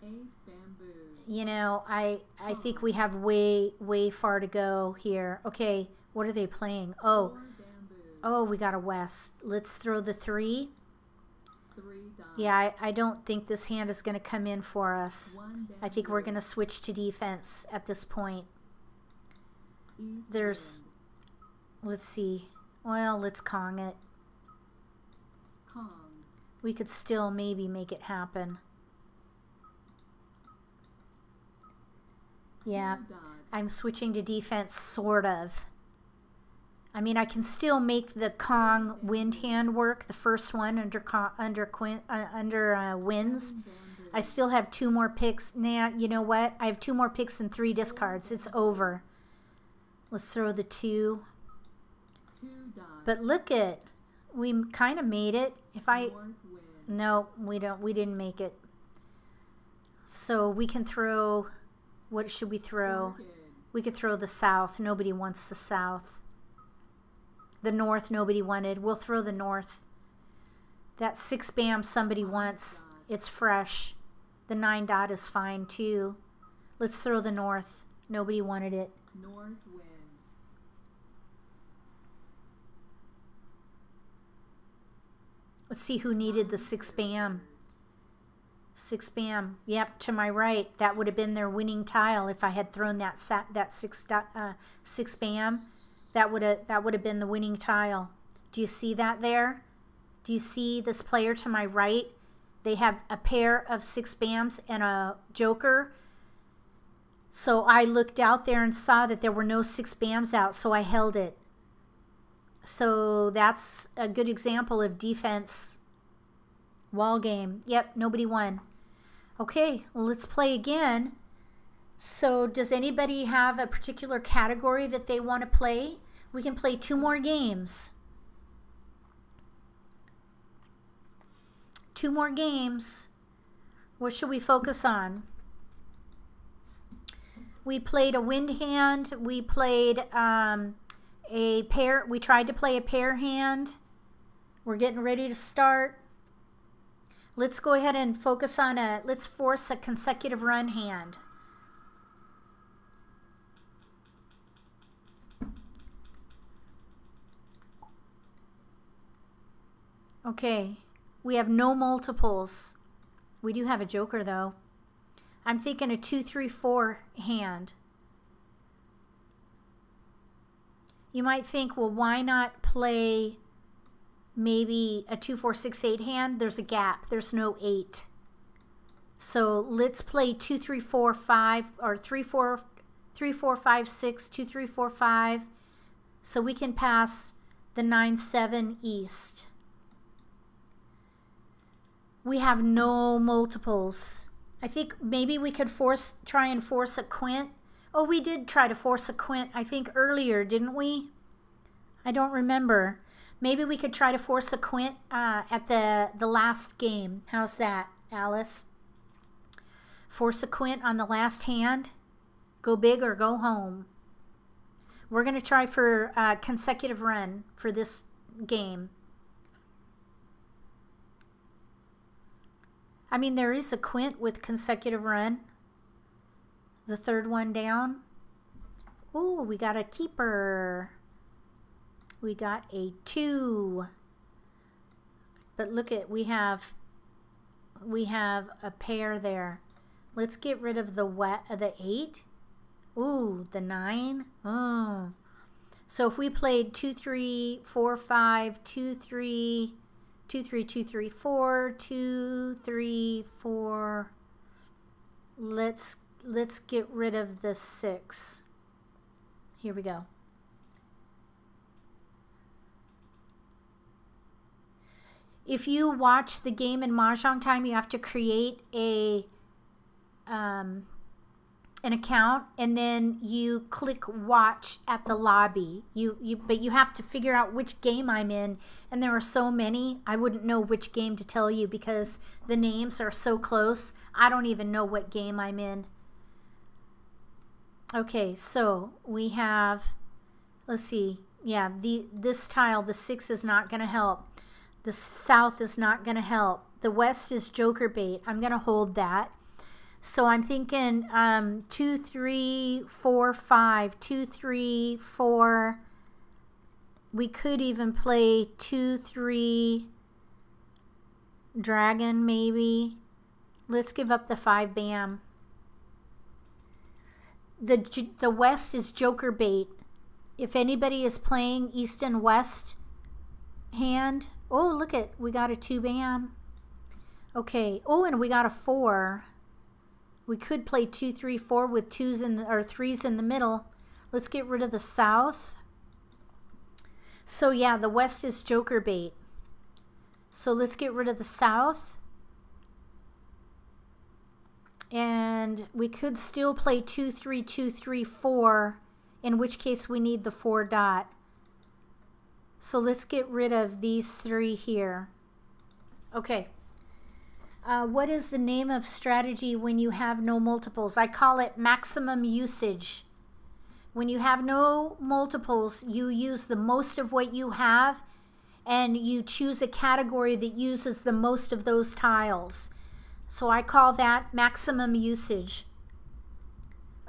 8 bamboo.
you know, I think we have way far to go here. Okay, what are they playing? Oh,
4 bamboo.
oh, we got a west. Let's throw the 3.
3 dots.
Yeah, I don't think this hand is going to come in for us.
1 bamboo.
I think we're going to switch to defense at this point.
East
There's,
wind.
let's see. Well, let's Kong it.
Kong.
We could still maybe make it happen. Yeah,
2 dots.
I'm switching to defense, sort of. I mean, I can still make the Kong wind hand work, the first one under winds.
7 bamboo.
I still have 2 more picks. Nah, you know what? I have 2 more picks and 3 discards. It's over. Let's throw the 2.
2 dots.
But look it. We kind of made it. If I...
North wind.
No, we didn't make it. So we can throw... What should we throw?
Orchid.
We could throw the south. Nobody wants the south. The north, nobody wanted. We'll throw the north. That 6 bam somebody wants. It's fresh. The 9 dot is fine too. Let's throw the north. Nobody wanted it.
North wind.
Let's see who needed the 6 bam. 6 bam. Yep, to my right. That would have been their winning tile if I had thrown that 6 bam. That would have been the winning tile. Do you see that there? Do you see this player to my right? They have a pair of 6 bams and a joker. So I looked out there and saw that there were no 6 bams out, so I held it. So that's a good example of defense. Wall game. Yep, nobody won. Okay, well, let's play again. So does anybody have a particular category that they want to play? We can play 2 more games. 2 more games. What should we focus on? We played a wind hand. We played a pair. We tried to play a pair hand. We're getting ready to start. Let's go ahead and focus on let's force a consecutive run hand. Okay, we have no multiples. We do have a joker though. I'm thinking a 2, 3, 4 hand. You might think, well, why not play maybe a 2, 4, 6, 8 hand? There's a gap. There's no 8. So let's play 2, 3, 4, 5, or 3, 4, 5, 6, 2, 3, 4, 5. So we can pass the 9, 7 east. We have no multiples. I think maybe we could try and force a quint. Oh, we did try to force a quint, I think, earlier, didn't we? I don't remember. Maybe we could try to force a quint at the last game. How's that, Alice? Force a quint on the last hand. Go big or go home. We're going to try for a consecutive run for this game. I mean, there is a quint with consecutive run. The third one down. Ooh, we got a keeper. We got a 2. But look at, we have a pair there. Let's get rid of the 8. Ooh, the 9. Oh. So if we played 2, 3, 4, 5, 2, 3, 2, 3, 2, 3, 4, 2, 3, 4. Let's get rid of the 6. Here we go. if you watch the game in Mahjong Time, you have to create a an account, and then you click watch at the lobby. But you have to figure out which game I'm in, and there are so many, I wouldn't know which game to tell you because the names are so close. I don't even know what game I'm in. Okay, so we have, let's see, yeah, this tile, the 6 is not going to help. The south is not going to help. The west is joker bait. I'm going to hold that. So I'm thinking 2, 3, 4, 5. 2, 3, 4. We could even play 2, 3 dragon maybe. Let's give up the 5 bam. The west is joker bait. If anybody is playing east and west hand, oh look at, we got a 2 bam. Okay, oh, and we got a 4. We could play 2, 3, 4 with 2s in the, or 3s in the middle. Let's get rid of the south. So yeah, the west is joker bait. So let's get rid of the south. And we could still play 2, 3, 2, 3, 4, in which case we need the 4 dot. So let's get rid of these 3 here. Okay. What is the name of strategy when you have no multiples? I call it maximum usage. When you have no multiples, you use the most of what you have, and you choose a category that uses the most of those tiles. So I call that maximum usage.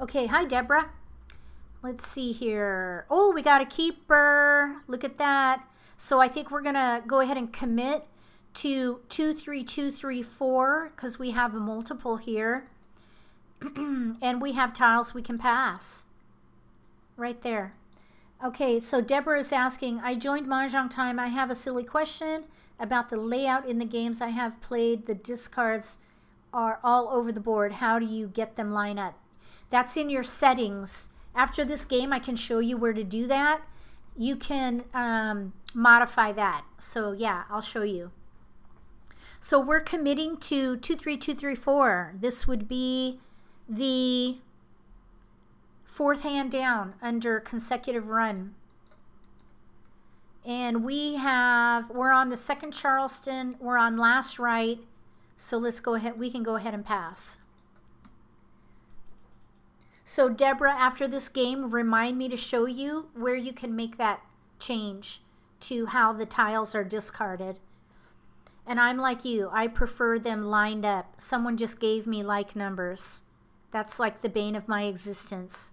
Okay, hi Deborah. Let's see here. Oh, we got a keeper. Look at that. So I think we're going to go ahead and commit to 2, 3, 2, 3, 4 because we have a multiple here. And we have tiles we can pass. Right there. Okay, so Deborah is asking, I joined Mahjong Time. I have a silly question about the layout in the games I have played. The discards are all over the board. How do you get them lined up? That's in your settings. After this game, I can show you where to do that. You can modify that. So yeah, I'll show you. So we're committing to 2, 3, 2, 3, 4. This would be the 4th hand down under consecutive run. And we're on the 2nd Charleston. We're on last right. So let's go ahead. We can go ahead and pass. So Deborah, after this game, remind me to show you where you can make that change to how the tiles are discarded. And I'm like you, I prefer them lined up. Someone just gave me like numbers. That's like the bane of my existence.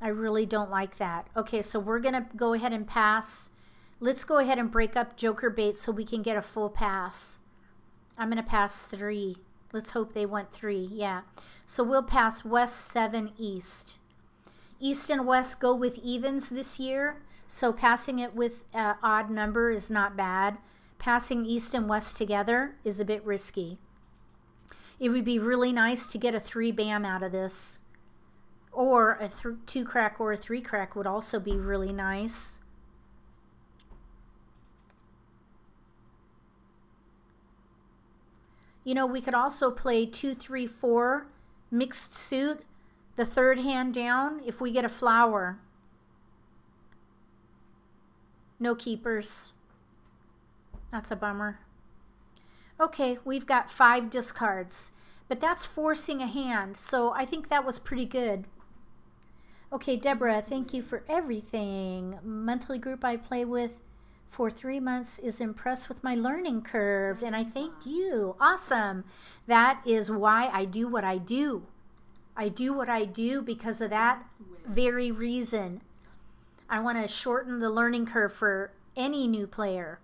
I really don't like that. Okay, so we're gonna go ahead and pass. Let's go ahead and break up joker bait so we can get a full pass. I'm gonna pass 3. Let's hope they went 3, yeah. So we'll pass west, 7, east. East and west go with evens this year, so passing it with an odd number is not bad. Passing east and west together is a bit risky. It would be really nice to get a 3 bam out of this. Or a 2 crack or a 3 crack would also be really nice. You know, we could also play 2, 3, 4 mixed suit, the 3rd hand down, if we get a flower. No keepers. That's a bummer. Okay, we've got 5 discards, but that's forcing a hand, so I think that was pretty good. Okay, Deborah, thank you for everything. Monthly group I play with for 3 months is impressed with my learning curve, and I thank you. Awesome. That is why I do what I do. I do what I do because of that very reason. I want to shorten the learning curve for any new player.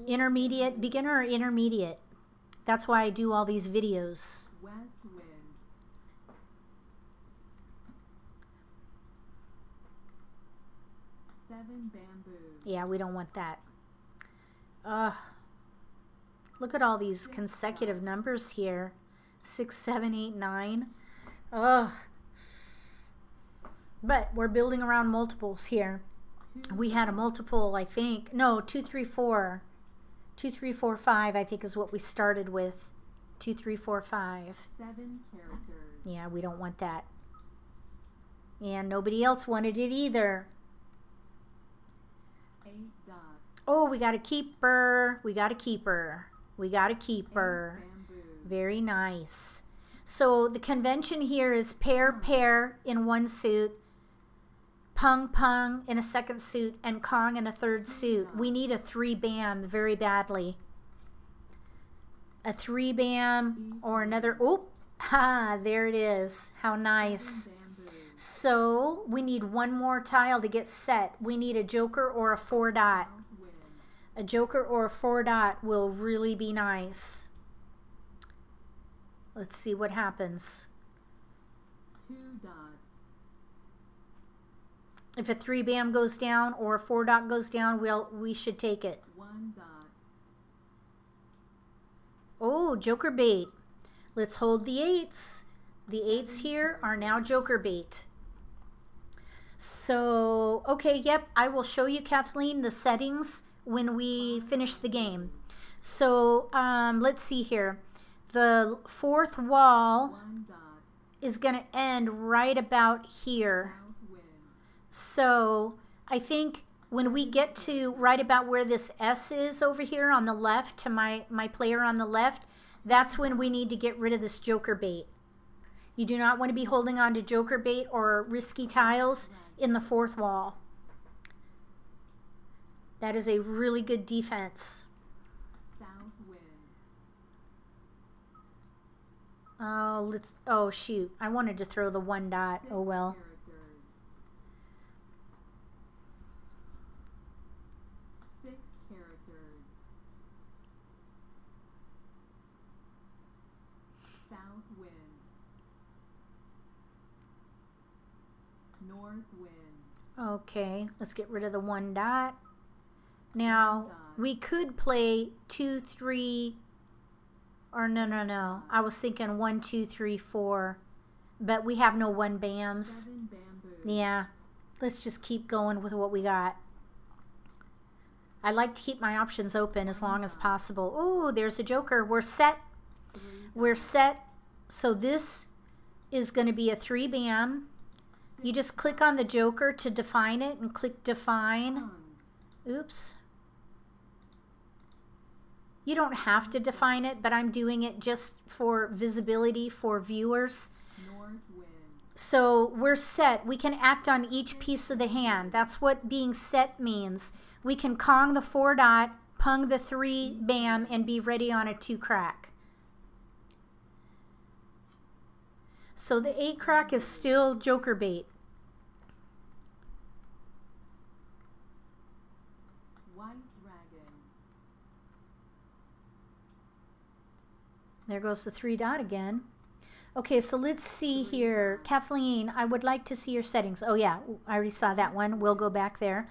Intermediate, beginner or intermediate. That's why I do all these videos.
West wind. 7 bamboo.
Yeah, we don't want that. Look at all these consecutive numbers here. 6, 7, 8, 9. But we're building around multiples here.
2
We had a multiple, I think. No, 2, 3, 4. 2, 3, 4, 5, I think is what we started with. 2, 3, 4, 5.
7 characters.
Yeah, we don't want that. And nobody else wanted it either.
8 dots.
Oh, we got a keeper. We got a keeper. We got a
8
keeper.
bamboos.
Very nice. So the convention here is pair, pair in one suit, pung, pung in a second suit, and Kong in a third suit. We need a 3 bam very badly. A 3 bam or another. Oh, ha, there it is. How nice.
7 bamboos.
So we need one more tile to get set. We need a joker or a 4 dot.
South wind.
A joker or a 4 dot will really be nice. Let's see what happens.
2 dots.
If a 3 bam goes down or a 4 dot goes down, we should take it.
1 dot.
Oh, joker bait. Let's hold the 8s. The 8s here are now joker bait. So, okay, yep, I will show you, Kathleen, the settings when we finish the game. So, let's see here. The 4th wall
1 dot.
is going to end right about here.
South wind.
So I think when we get to right about where this S is over here on the left, to my player on the left, that's when we need to get rid of this joker bait. You do not want to be holding on to joker bait or risky tiles in the 4th wall. That is a really good defense.
South wind.
Oh shoot, I wanted to throw the 1 dot.
6
Oh well.
characters. 6 characters. South wind. North wind.
Okay, let's get rid of the 1 dot. Now, we could play 2, 3, or no. I was thinking 1, 2, 3, 4, but we have no 1 bams.
7 bamboos.
Yeah, let's just keep going with what we got. I like to keep my options open as long as possible. Oh, there's a joker. We're set.
3
We're set. So this is going to be a 3 bam. You just click on the joker to define it and click define.
tongue.
Oops. You don't have to define it, but I'm doing it just for visibility for viewers.
North wind.
So we're set. We can act on each piece of the hand. That's what being set means. We can Kong the 4 dot, pung the 3 bam, and be ready on a 2 crack. So the 8 crack is still joker bait.
White dragon.
There goes the 3 dot again. Okay, so let's see here. Kathleen, I would like to see your settings. Oh yeah, I already saw that one. We'll go back there.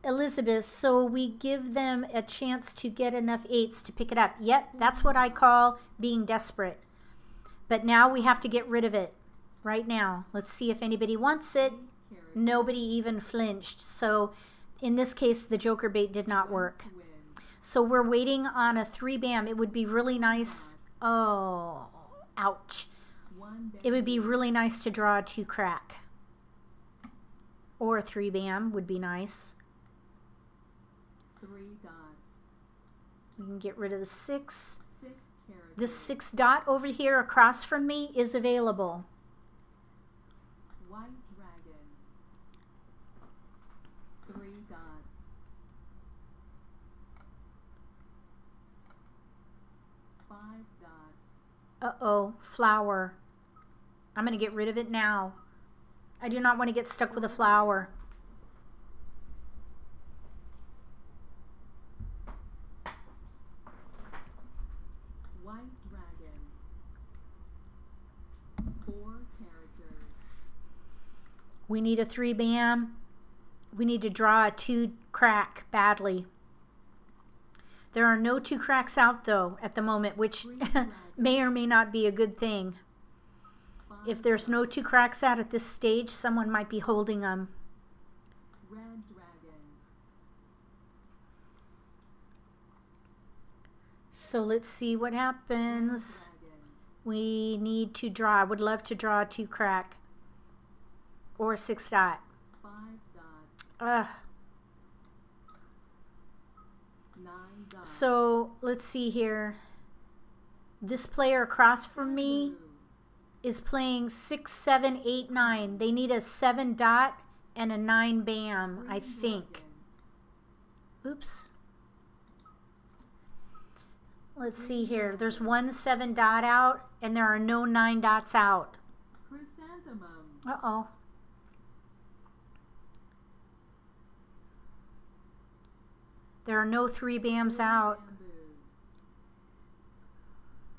Elizabeth, so we give them a chance to get enough 8s to pick it up. Yep, that's what I call being desperate. But now we have to get rid of it right now. Let's see if anybody wants it.
Carrot.
Nobody even flinched. So in this case, the joker bait did not work.
West wind.
So we're waiting on a 3 bam. It would be really nice. Oh, ouch.
1
It would be really nice to draw a 2 crack. Or a 3 bam would be nice.
3 dots.
We can get rid of the 6.
6 characters.
This 6 dot over here across from me is available.
White dragon. 3 dots. 5 dots.
Uh-oh, flower. I'm going to get rid of it now. I do not want to get stuck with a flower.
White dragon. 4 characters.
We need a 3 bam. We need to draw a 2 crack badly. There are no 2 cracks out though at the moment, which may or may not be a good thing.
5
If there's no 2 cracks out at this stage, someone might be holding them.
red dragon.
So let's see what happens.
dragon,
We need to draw. I would love to draw a 2 crack or a 6 dot.
5 dots,
Ugh.
9 dots.
So let's see here. This player across from me
blue,
is playing 6, 7, 8, 9. They need a 7 dot and a 9 bam, I
green
think.
dragon,
Oops. Let's see here. There's 1 7 dot out, and there are no 9 dots out.
chrysanthemum,
Uh-oh. There are no 3 bams out.
bamboos.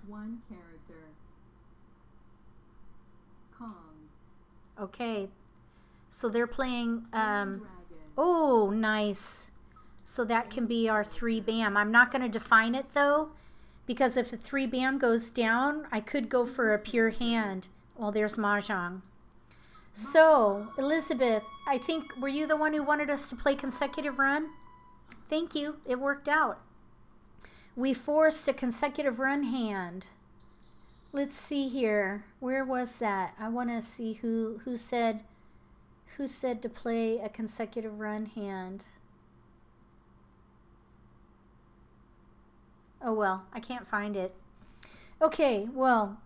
1 character, Kong,
Okay. So they're playing,
green dragon,
oh, nice. So that can be our 3 bam. I'm not going to define it though, because if the 3 bam goes down, I could go for a pure hand. Well, there's Mah Jongg. So, Elizabeth, I think, were you the one who wanted us to play consecutive run? Thank you. It worked out. We forced a consecutive run hand. Let's see here. Where was that? I want to see who said to play a consecutive run hand. Oh well, I can't find it. Okay, well,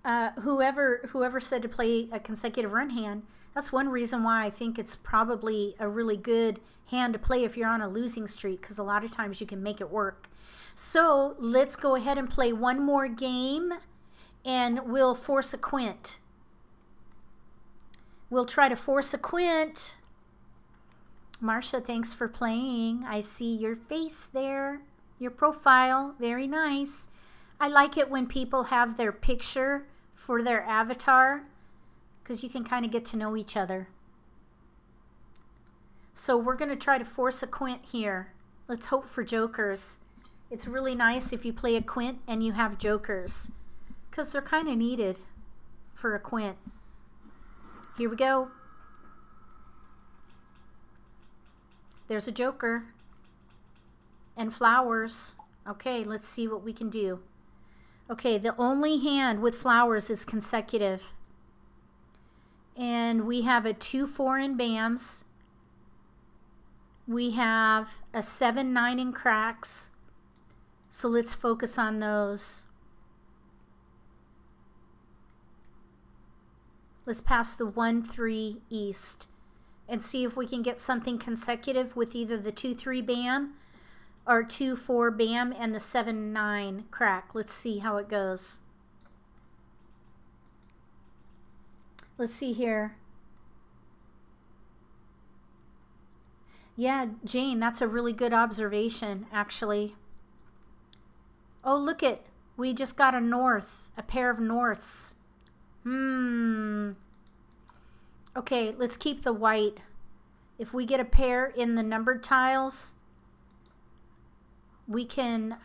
whoever said to play a consecutive run hand, that's one reason why I think it's probably a really good hand to play if you're on a losing streak, because a lot of times you can make it work. So let's go ahead and play one more game, and we'll force a quint. We'll try to force a quint. Marsha, thanks for playing. I see your face there, your profile. Very nice. I like it when people have their picture for their avatar, because you can kind of get to know each other. So we're going to try to force a quint here. Let's hope for jokers. It's really nice if you play a quint and you have jokers, because they're kind of needed for a quint. Here we go. There's a joker and flowers. Okay, let's see what we can do. Okay, the only hand with flowers is consecutive. And we have a 2 4 in bams. We have a 7 9 in cracks. So let's focus on those. Let's pass the 1 3 east and see if we can get something consecutive with either the 2 3 bam or 2 4 bam and the 7 9 crack. Let's see how it goes. Let's see here. Yeah, Jane, that's a really good observation, actually. Oh, look it. We just got a north, a pair of norths. Okay, let's keep the white. If we get a pair in the numbered tiles, we can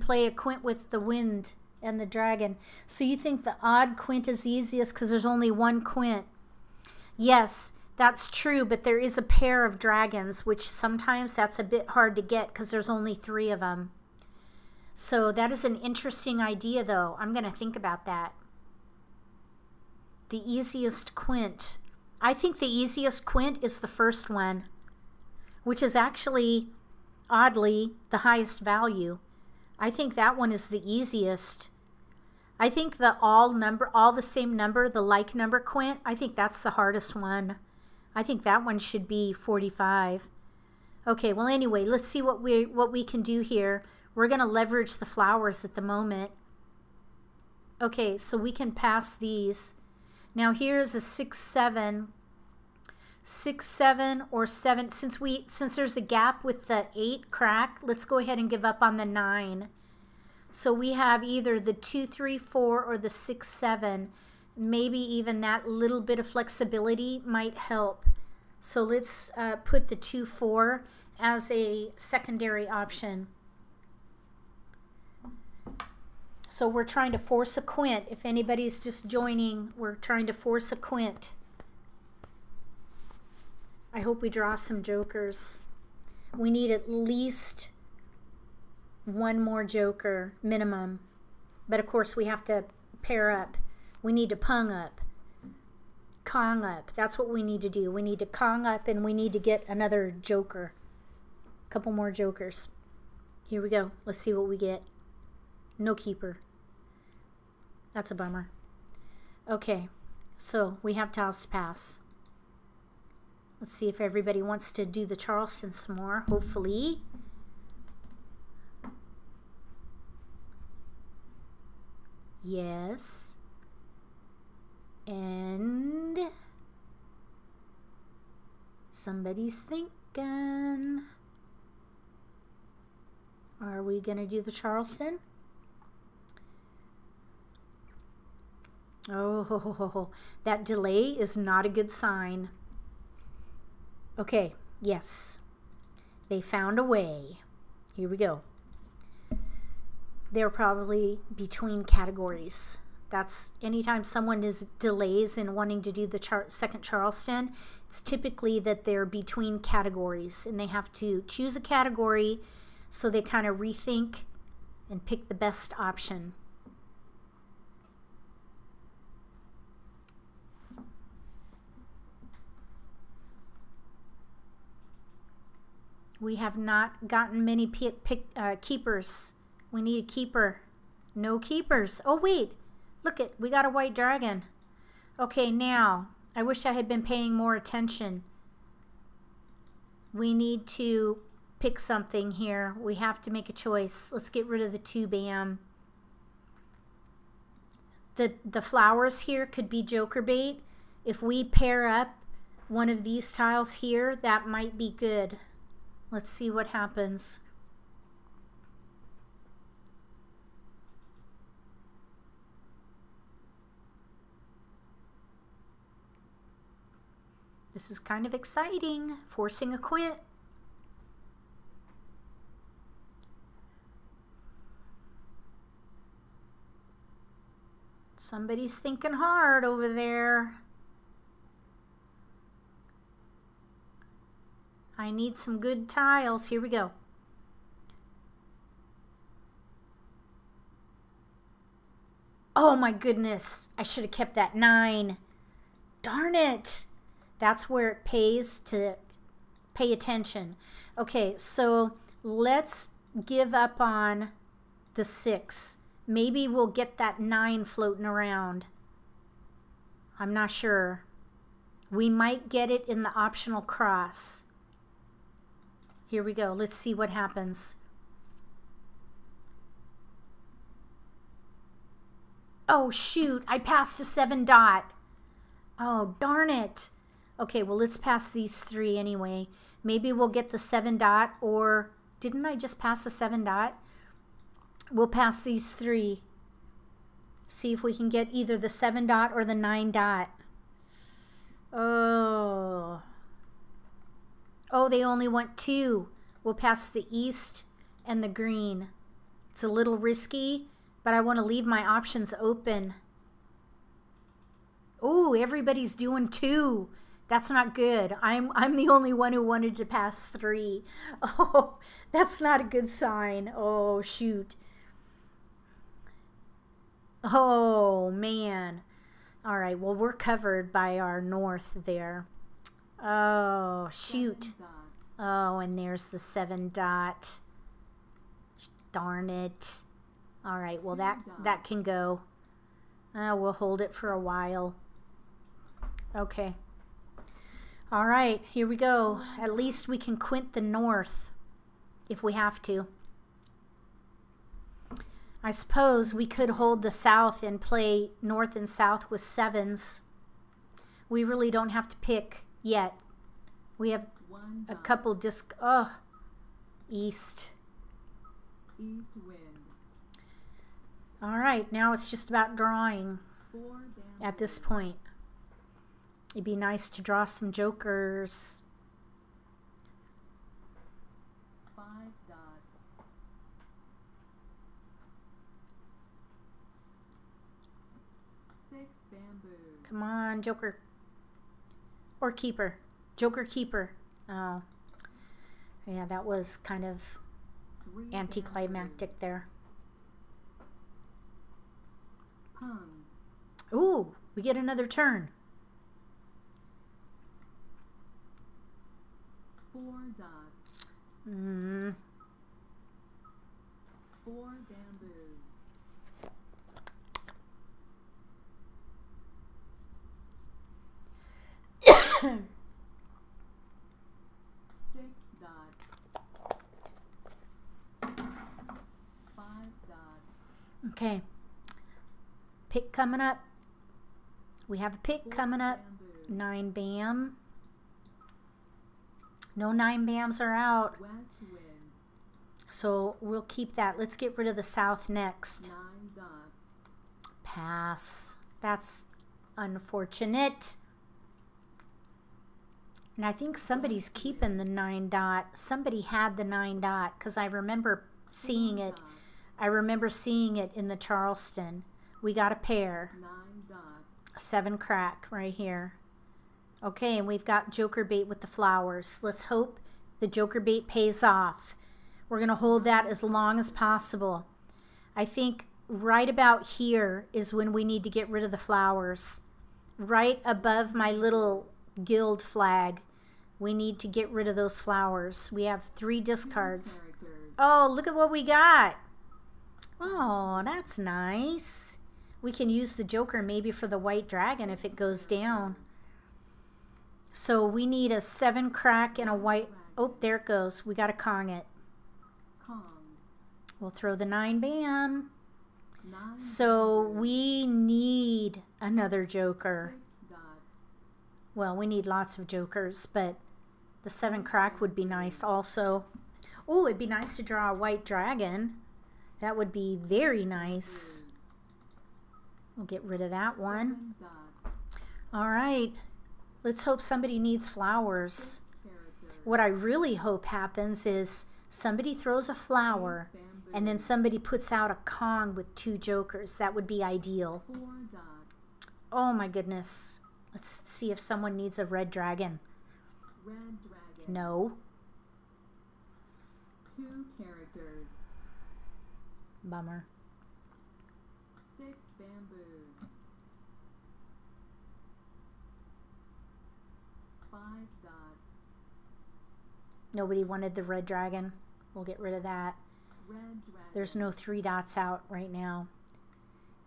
play a quint with the wind and the dragon. So you think the odd quint is easiest because there's only 1 quint? Yes, that's true, but there is a pair of dragons, which sometimes that's a bit hard to get because there's only 3 of them. So that is an interesting idea, though. I'm going to think about that. The easiest quint. I think the easiest quint is the first one, which is actually, oddly, the highest value. I think that one is the easiest. I think the all the same number, the like number quint, I think that's the hardest one. I think that one should be 45. Okay, well anyway, let's see what we can do here. We're going to leverage the flowers at the moment. Okay, so we can pass these. Now here's a 6 7. 6 7 or 7. Since there's a gap with the 8 crack, let's go ahead and give up on the 9. So we have either the 2 3 4 or the 6 7. Maybe even that little bit of flexibility might help. So let's put the 2 4 as a secondary option. So we're trying to force a quint. If anybody's just joining, we're trying to force a quint. I hope we draw some jokers. We need at least one more joker minimum. But of course we have to pair up. We need to pung up. Kong up. That's what we need to do. We need to Kong up and we need to get another joker. A couple more jokers. Here we go. Let's see what we get. No keeper. That's a bummer. Okay. So we have tiles to pass. Let's see if everybody wants to do the Charleston some more. Hopefully. Yes. And somebody's thinking, are we going to do the Charleston? Oh, that delay is not a good sign. Okay, yes. They found a way. Here we go. They're probably between categories. That's anytime someone is delays in wanting to do the second Charleston, it's typically that they're between categories and they have to choose a category, so they kind of rethink and pick the best option. We have not gotten many keepers. We need a keeper. No keepers. Oh wait. Look it, we got a white dragon. Okay, now, I wish I had been paying more attention. We need to pick something here. We have to make a choice. Let's get rid of the 2-bam. The flowers here could be joker bait. If we pair up one of these tiles here, that might be good. Let's see what happens. This is kind of exciting, forcing a quit. Somebody's thinking hard over there. I need some good tiles. Here we go. Oh my goodness. I should have kept that 9. Darn it. That's where it pays to pay attention. Okay, so let's give up on the 6. Maybe we'll get that 9 floating around. I'm not sure. We might get it in the optional cross. Here we go. Let's see what happens. Oh, shoot. I passed a 7 dot. Oh, darn it. Okay, well, let's pass these 3 anyway. Maybe we'll get the 7 dot, or didn't I just pass a 7 dot? We'll pass these 3. See if we can get either the 7 dot or the 9 dot. Oh. Oh, they only want 2. We'll pass the east and the green. It's a little risky, but I want to leave my options open. Oh, everybody's doing 2. That's not good. I'm the only one who wanted to pass 3. Oh, that's not a good sign. Oh, shoot. Oh, man. All right, well, we're covered by our north there. Oh, shoot. Oh, and there's the 7 dot. Darn it. All right, well, that can go. We'll hold it for a while. Okay. All right, here we go. At least we can quint the north if we have to. I suppose we could hold the south and play north and south with 7s. We really don't have to pick yet. We have a couple east.
East wind.
All right, now it's just about drawing at this point. It'd be nice to draw some jokers.
5 dots. 6 bamboos.
Come on, joker. Or keeper. Joker keeper. Oh. Yeah, that was kind of
3
anticlimactic there.
Pung.
Ooh, we get another turn.
4 dots. 4 bamboos. 6 dots. 5 dots.
Okay. Pick coming up. We have a pick
4
coming up.
bamboos.
9 bam. No 9 bams are out.
West wind.
So we'll keep that. Let's get rid of the south next.
9 dots.
Pass. That's unfortunate. And I think somebody's keeping the 9 dot. Somebody had the 9 dot because I remember seeing
4
it.
dots.
I remember seeing it in the Charleston. We got a pair.
9 dots.
7 crack right here. Okay, and we've got joker bait with the flowers. Let's hope the joker bait pays off. We're going to hold that as long as possible. I think right about here is when we need to get rid of the flowers. Right above my little guild flag, we need to get rid of those flowers. We have 3 discards.
Characters.
Oh, look at what we got. Oh, that's nice. We can use the joker maybe for the white dragon if it goes down. So we need a 7 crack and a white. Oh, there it goes. We got to Kong it.
Kong.
We'll throw the 9 bam.
9
So
bamboos.
we need another joker.
6 dots.
Well, we need lots of jokers, but the 7 crack would be nice also. Oh, it'd be nice to draw a white dragon. That would be very nice.
Blues.
We'll get rid of that one.
7 dots.
All right. Let's hope somebody needs flowers.
6 characters.
What I really hope happens is somebody throws a flower
8 bamboos.
and then somebody puts out a Kong with 2 jokers. That would be ideal.
4 dots.
Oh my goodness. Let's see if someone needs a red dragon.
Red dragon.
No.
2 characters.
Bummer.
6 bamboos. 5 dots.
Nobody wanted the red dragon. We'll get rid of that.
Red dragon.
There's no 3 dots out right now.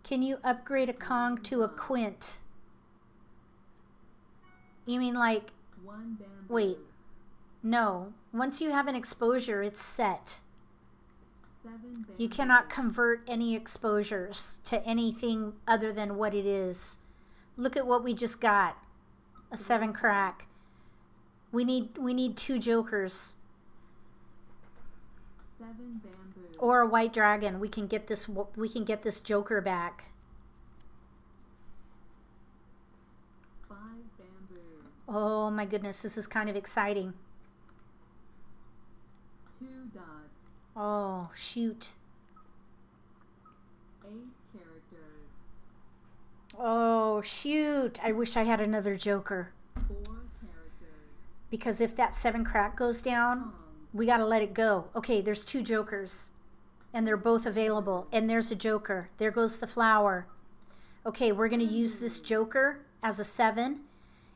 Can you upgrade a Kong to a quint? You mean like,
1 bamboo.
wait, no. Once you have an exposure, it's set.
7 bamboo.
You cannot convert any exposures to anything other than what it is. Look at what we just got. A 7 crack. We need 2 jokers.
7 bamboos.
Or a white dragon. We can get this joker back.
5 bamboos.
Oh my goodness, this is kind of exciting.
2 dots.
Oh, shoot.
8 characters.
Oh, shoot. I wish I had another joker.
4 characters.
Because if that 7 crack goes down,
Kong.
we got to let it go. Okay, there's 2 jokers. And they're both available. And there's a joker. There goes the flower. Okay, we're going to use this joker as a 7.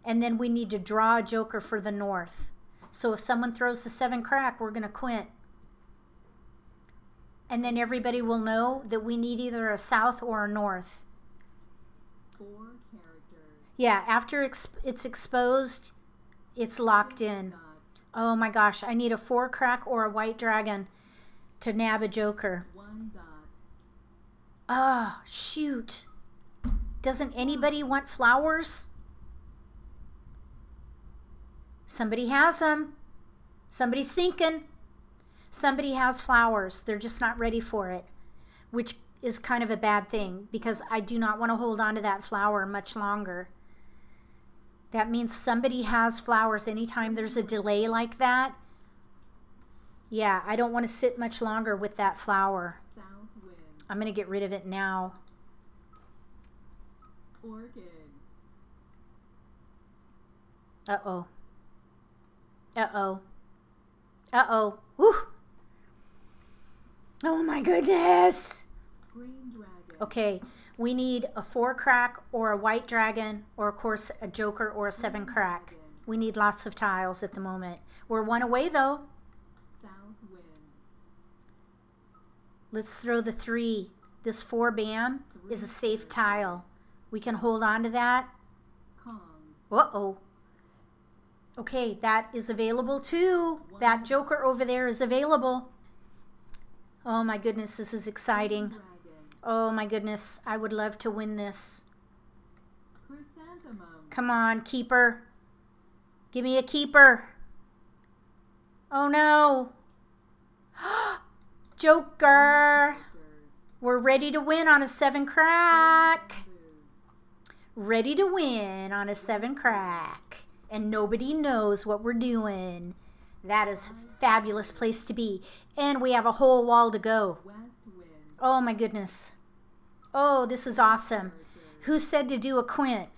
And then we need to draw a joker for the north. So if someone throws the 7 crack, we're going to quint. And then everybody will know that we need either a south or a north.
4 characters.
Yeah, after it's exposed, it's locked
6
in.
dots.
Oh my gosh, I need a 4 crack or a white dragon to nab a joker.
1 dot.
Oh, shoot. Doesn't anybody want flowers? Somebody has them. Somebody's thinking. Somebody has flowers. They're just not ready for it, which is kind of a bad thing because I do not want to hold on to that flower much longer. That means somebody has flowers anytime there's a delay like that. Yeah, I don't want to sit much longer with that flower.
South wind.
I'm going to get rid of it now.
Orchid.
Uh-oh. Uh-oh. Uh-oh. Woo! Oh my goodness.
Green dragon.
Okay, we need a 4 crack or a white dragon, or of course a joker or a 7 crack. We need lots of tiles at the moment. We're 1 away though.
South wind.
Let's throw the 3. This 4 bam is a safe tile. We can hold on to that.
Kong.
Uh-oh. Okay, that is available too. That joker over there is available. Oh my goodness, this is exciting.
Dragon.
Oh my goodness, I would love to win this.
Chrysanthemum.
Come on, keeper. Give me a keeper. Oh no. Joker.
Characters.
We're ready to win on a 7 crack.
Bamboos.
Ready to win on a 7 crack. And nobody knows what we're doing. That is a fabulous place to be. And we have a whole wall to go.
West wind.
Oh my goodness. Oh, this is awesome.
Characters.
Who said to do a quint?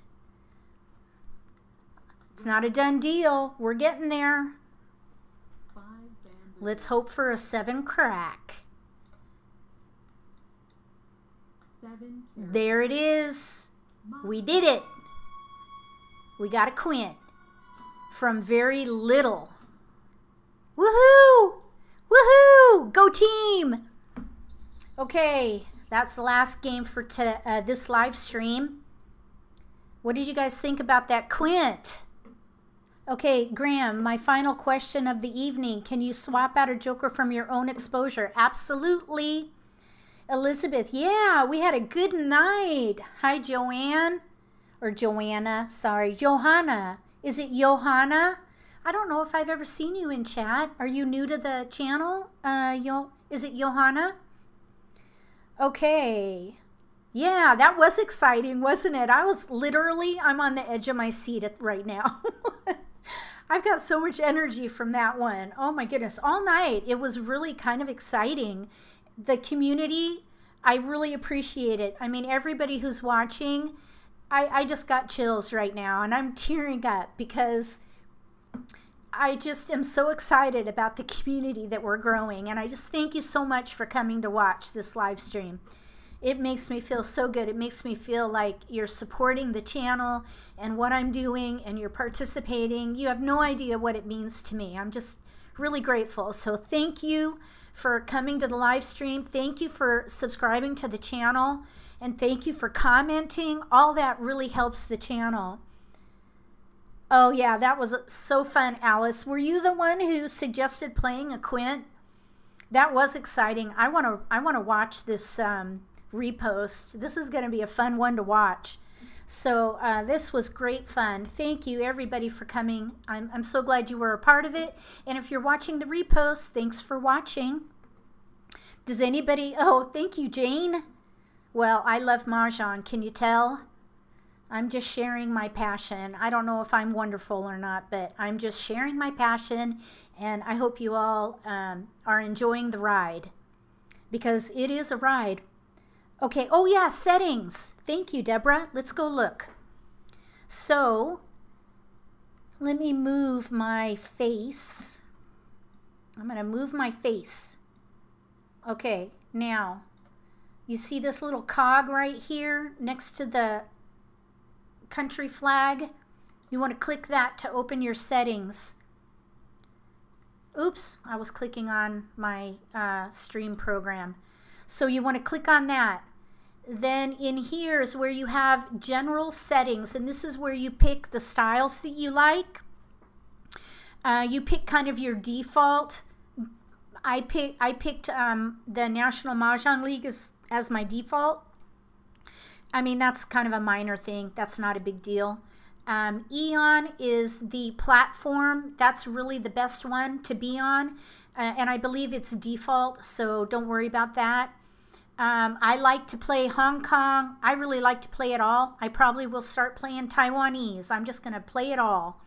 It's not a done deal. We're getting there.
5 bamboos.
Let's hope for a 7 crack.
7 characters.
There it is.
Mah
We did it. We got a quint. From very little. Woohoo! Woohoo! Go team! Okay, that's the last game for this live stream. What did you guys think about that quint? Okay, Graham, my final question of the evening. Can you swap out a joker from your own exposure? Absolutely. Elizabeth, yeah, we had a good night. Hi, Joanne. Or Joanna, sorry. Johanna. Is it Johanna? I don't know if I've ever seen you in chat. Are you new to the channel? Is it Johanna? Okay. Yeah, that was exciting, wasn't it? I'm on the edge of my seat right now. I've got so much energy from that one. Oh my goodness, all night. It was really kind of exciting. The community, I really appreciate it. I mean, everybody who's watching, I just got chills right now, and I'm tearing up because I just am so excited about the community that we're growing. And I just thank you so much for coming to watch this live stream. It makes me feel so good. It makes me feel like you're supporting the channel and what I'm doing, and you're participating. You have no idea what it means to me. I'm just really grateful. So thank you for coming to the live stream. Thank you for subscribing to the channel. And thank you for commenting. All that really helps the channel. Oh yeah, that was so fun, Alice. Were you the one who suggested playing a quint? That was exciting. I want to watch this repost. This is going to be a fun one to watch. So this was great fun. Thank you everybody for coming. I'm so glad you were a part of it. And if you're watching the repost, thanks for watching. Does anybody? Oh, thank you, Jane. Well, I love Mahjong. Can you tell? I'm just sharing my passion. I don't know if I'm wonderful or not, but I'm just sharing my passion, and I hope you all are enjoying the ride, because it is a ride. Okay, oh yeah, settings. Thank you, Deborah. Let's go look. So, let me move my face. I'm going to move my face. Okay, now, you see this little cog right here next to the country flag? You want to click that to open your settings. Oops, I was clicking on my stream program. So you want to click on that. Then in here is where you have general settings, and this is where you pick the styles that you like. You pick kind of your default. I picked the National Mah Jongg League as my default. I mean, that's kind of a minor thing. That's not a big deal. Eon is the platform. That's really the best one to be on. And I believe it's default, so don't worry about that. I like to play Hong Kong. I really like to play it all. I probably will start playing Taiwanese. I'm just going to play it all.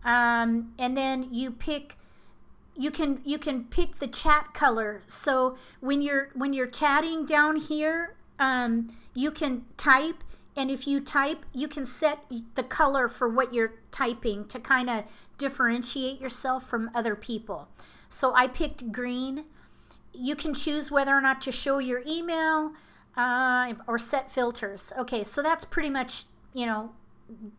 And then you pick, you can pick the chat color. So when you're chatting down here, you can type, and if you type, you can set the color for what you're typing to kind of differentiate yourself from other people. So I picked green, you can choose whether or not to show your email or set filters. Okay, so that's pretty much, you know,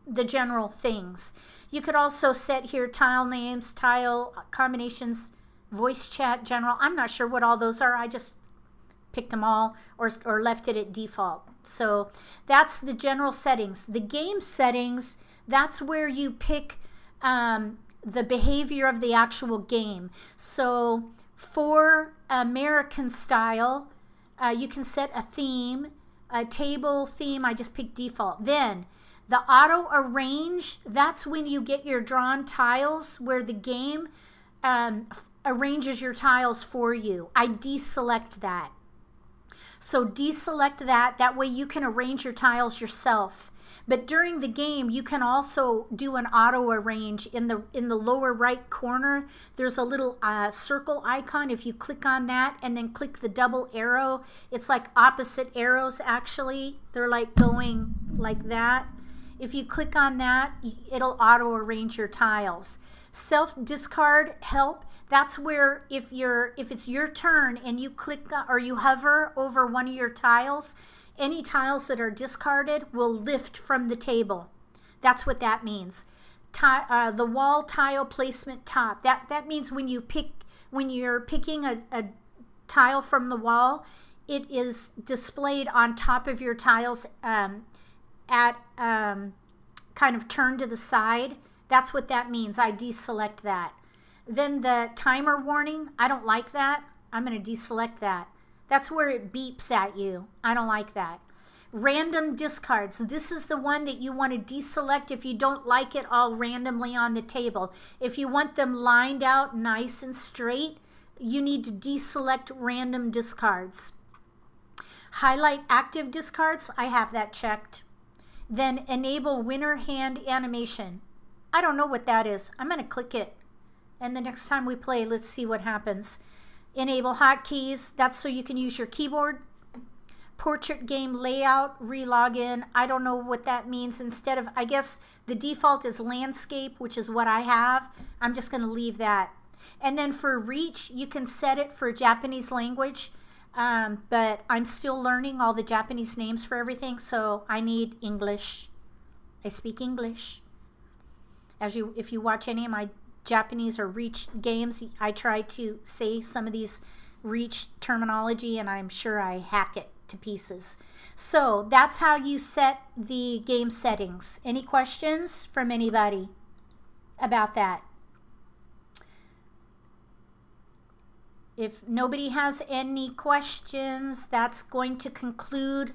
the general things. You could also set here tile names, tile combinations, voice chat, general. I'm not sure what all those are. I just picked them all or left it at default. So that's the general settings. The game settings, that's where you pick the behavior of the actual game. So for American style, you can set a theme, a table theme. I just picked default. Then the auto arrange, that's when you get your drawn tiles where the game arranges your tiles for you. I deselect that. So deselect that. That way you can arrange your tiles yourself. But during the game, you can also do an auto arrange. In the lower right corner, there's a little circle icon. If you click on that and then click the double arrow, it's like opposite arrows actually. They're like going like that. If you click on that, it'll auto arrange your tiles. Self discard help. That's where if it's your turn and you click or you hover over one of your tiles, any tiles that are discarded will lift from the table. That's what that means. The wall tile placement top. That means when you're picking a tile from the wall, it is displayed on top of your tiles at kind of turned to the side. That's what that means. I deselect that. Then the timer warning, I don't like that. I'm going to deselect that. That's where it beeps at you. I don't like that. Random discards. This is the one that you want to deselect if you don't like it all randomly on the table. If you want them lined out nice and straight, you need to deselect random discards. Highlight active discards. I have that checked. Then enable winner hand animation. I don't know what that is. I'm going to click it. And the next time we play, let's see what happens. Enable hotkeys. That's so you can use your keyboard. Portrait game layout, relogin. I don't know what that means. Instead of, I guess the default is landscape, which is what I have. I'm just going to leave that. And then for reach, you can set it for Japanese language. But I'm still learning all the Japanese names for everything, so I need English. I speak English. If you watch any of my Japanese or reach games, I try to say some of these reach terminology, and I'm sure I hack it to pieces. So that's how you set the game settings. Any questions from anybody about that? If nobody has any questions, that's going to conclude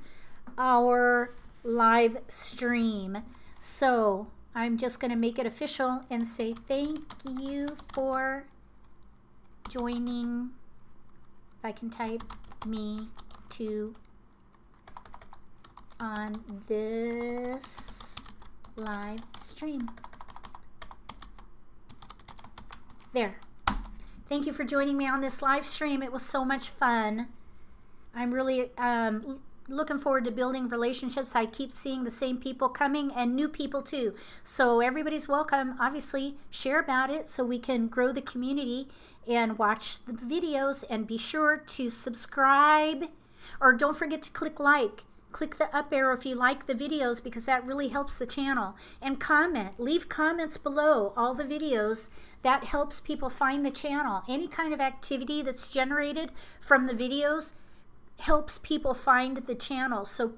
our live stream. So I'm just going to make it official and say thank you for joining. If I can type me too on this live stream. There. Thank you for joining me on this live stream. It was so much fun. I'm really looking forward to building relationships. I keep seeing the same people coming and new people too. So everybody's welcome. Obviously, share about it so we can grow the community and watch the videos, and be sure to subscribe, or don't forget to click like. Click the up arrow if you like the videos, because that really helps the channel. And comment. Leave comments below all the videos. That helps people find the channel. Any kind of activity that's generated from the videos helps people find the channel. So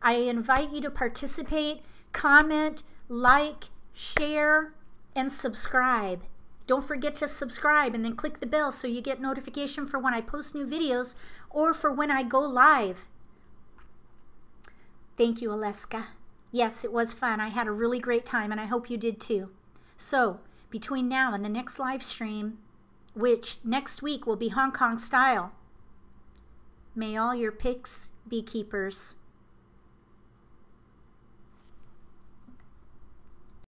I invite you to participate, comment, like, share, and subscribe. Don't forget to subscribe and then click the bell so you get notification for when I post new videos or for when I go live. Thank you, Aleska. Yes, it was fun. I had a really great time, and I hope you did too. So between now and the next live stream, which next week will be Hong Kong style, may all your picks be keepers.